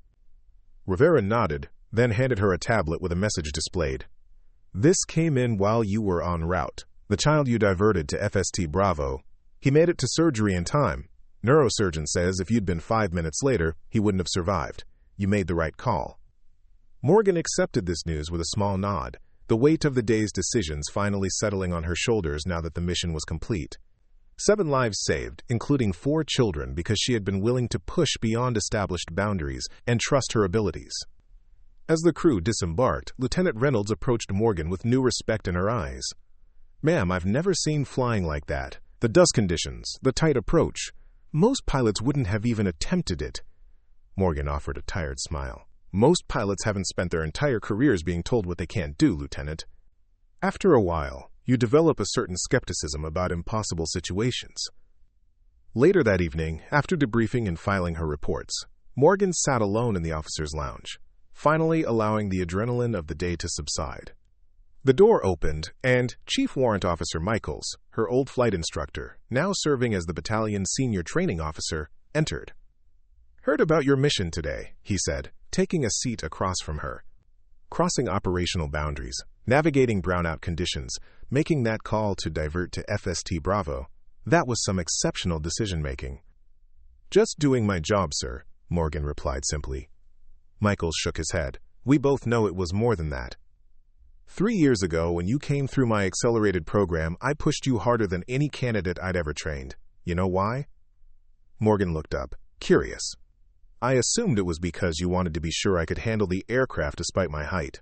A: Rivera nodded, then handed her a tablet with a message displayed. This came in while you were en route. The child you diverted to FST Bravo. He made it to surgery in time. Neurosurgeon says if you'd been 5 minutes later, he wouldn't have survived. You made the right call. Morgan accepted this news with a small nod, the weight of the day's decisions finally settling on her shoulders now that the mission was complete. 7 lives saved, including 4 children, because she had been willing to push beyond established boundaries and trust her abilities. As the crew disembarked, Lieutenant Reynolds approached Morgan with new respect in her eyes. Ma'am, I've never seen flying like that. The dust conditions, the tight approach. Most pilots wouldn't have even attempted it. Morgan offered a tired smile. Most pilots haven't spent their entire careers being told what they can't do, Lieutenant. After a while, you develop a certain skepticism about impossible situations. Later that evening, after debriefing and filing her reports, Morgan sat alone in the officer's lounge, finally allowing the adrenaline of the day to subside. The door opened, and Chief Warrant Officer Michaels, her old flight instructor, now serving as the battalion's senior training officer, entered. Heard about your mission today, he said, taking a seat across from her. Crossing operational boundaries, navigating brownout conditions, making that call to divert to FST Bravo, that was some exceptional decision-making. Just doing my job, sir, Morgan replied simply. Michaels shook his head. We both know it was more than that. 3 years ago, when you came through my accelerated program, I pushed you harder than any candidate I'd ever trained. You know why? Morgan looked up, curious. I assumed it was because you wanted to be sure I could handle the aircraft despite my height.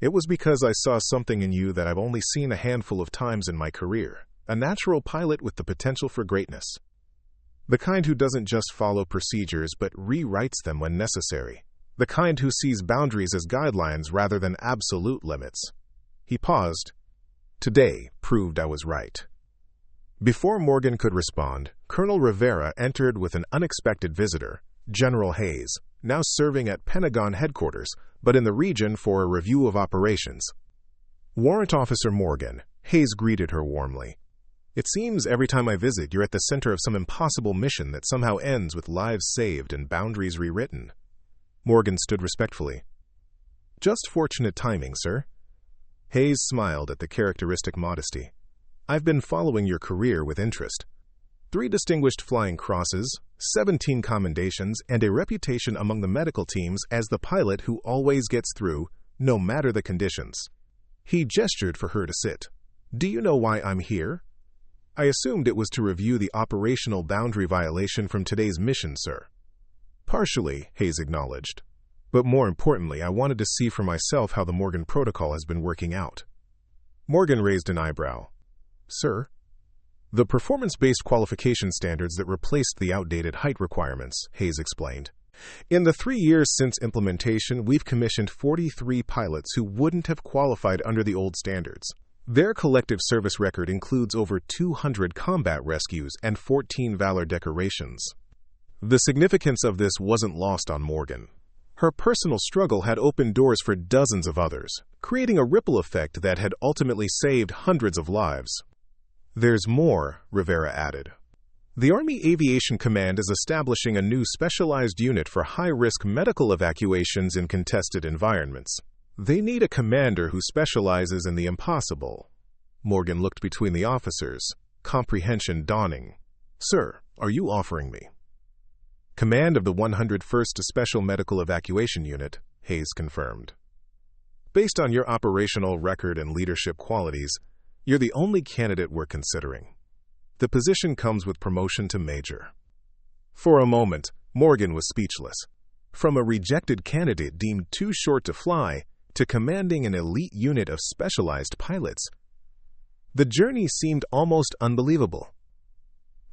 A: It was because I saw something in you that I've only seen a handful of times in my career, a natural pilot with the potential for greatness. The kind who doesn't just follow procedures but rewrites them when necessary. The kind who sees boundaries as guidelines rather than absolute limits. He paused. Today proved I was right. Before Morgan could respond, Colonel Rivera entered with an unexpected visitor, General Hayes, now serving at Pentagon headquarters, but in the region for a review of operations. Warrant Officer Morgan, Hayes greeted her warmly. It seems every time I visit, you're at the center of some impossible mission that somehow ends with lives saved and boundaries rewritten. Morgan stood respectfully. Just fortunate timing, sir. Hayes smiled at the characteristic modesty. I've been following your career with interest. 3 distinguished flying crosses, 17 commendations, and a reputation among the medical teams as the pilot who always gets through, no matter the conditions. He gestured for her to sit. Do you know why I'm here? I assumed it was to review the operational boundary violation from today's mission, sir. Partially, Hayes acknowledged. But more importantly, I wanted to see for myself how the Morgan protocol has been working out. Morgan raised an eyebrow. Sir? The performance-based qualification standards that replaced the outdated height requirements, Hayes explained. In the 3 years since implementation, we've commissioned 43 pilots who wouldn't have qualified under the old standards. Their collective service record includes over 200 combat rescues and 14 Valor decorations. The significance of this wasn't lost on Morgan. Her personal struggle had opened doors for dozens of others, creating a ripple effect that had ultimately saved hundreds of lives. There's more, Rivera added. The Army Aviation Command is establishing a new specialized unit for high-risk medical evacuations in contested environments. They need a commander who specializes in the impossible. Morgan looked between the officers, comprehension dawning. Sir, are you offering me command of the 101st Special Medical Evacuation Unit? Hayes confirmed. Based on your operational record and leadership qualities, you're the only candidate we're considering. The position comes with promotion to major. For a moment, Morgan was speechless. From a rejected candidate deemed too short to fly to commanding an elite unit of specialized pilots, the journey seemed almost unbelievable.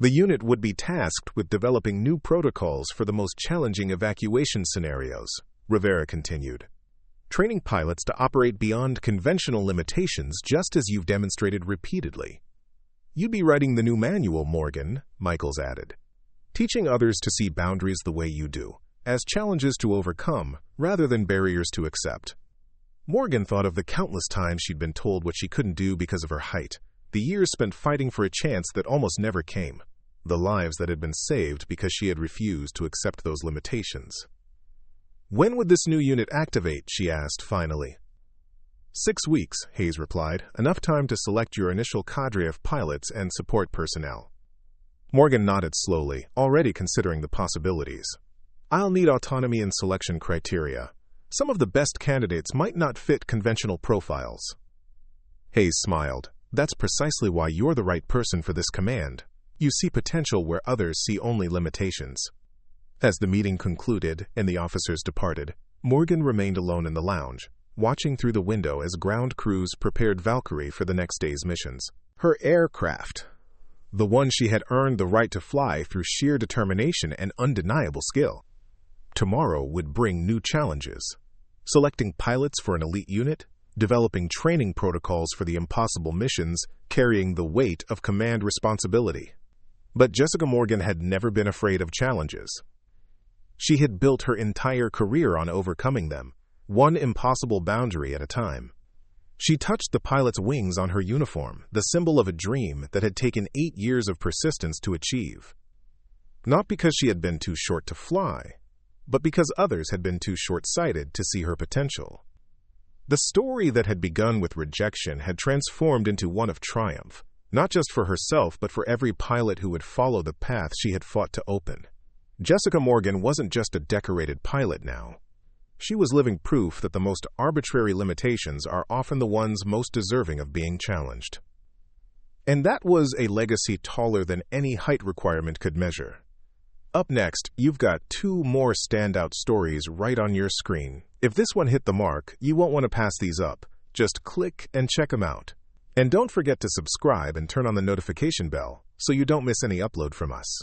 A: The unit would be tasked with developing new protocols for the most challenging evacuation scenarios, Rivera continued. Training pilots to operate beyond conventional limitations just as you've demonstrated repeatedly. You'd be writing the new manual, Morgan, Michaels added. Teaching others to see boundaries the way you do, as challenges to overcome rather than barriers to accept. Morgan thought of the countless times she'd been told what she couldn't do because of her height, the years spent fighting for a chance that almost never came, the lives that had been saved because she had refused to accept those limitations. When would this new unit activate? She asked finally. 6 weeks, Hayes replied, enough time to select your initial cadre of pilots and support personnel. Morgan nodded slowly, already considering the possibilities. I'll need autonomy in selection criteria. Some of the best candidates might not fit conventional profiles. Hayes smiled. That's precisely why you're the right person for this command. You see potential where others see only limitations. As the meeting concluded and the officers departed, Morgan remained alone in the lounge, watching through the window as ground crews prepared Valkyrie for the next day's missions. Her aircraft, the one she had earned the right to fly through sheer determination and undeniable skill, tomorrow would bring new challenges. Selecting pilots for an elite unit, developing training protocols for the impossible missions, carrying the weight of command responsibility. But Jessica Morgan had never been afraid of challenges. She had built her entire career on overcoming them, one impossible boundary at a time. She touched the pilot's wings on her uniform, the symbol of a dream that had taken 8 years of persistence to achieve. Not because she had been too short to fly, but because others had been too short-sighted to see her potential. The story that had begun with rejection had transformed into one of triumph, not just for herself but for every pilot who would follow the path she had fought to open. Jessica Morgan wasn't just a decorated pilot now. She was living proof that the most arbitrary limitations are often the ones most deserving of being challenged. And that was a legacy taller than any height requirement could measure. Up next, you've got 2 more standout stories right on your screen. If this one hit the mark, you won't want to pass these up. Just click and check them out. And don't forget to subscribe and turn on the notification bell so you don't miss any upload from us.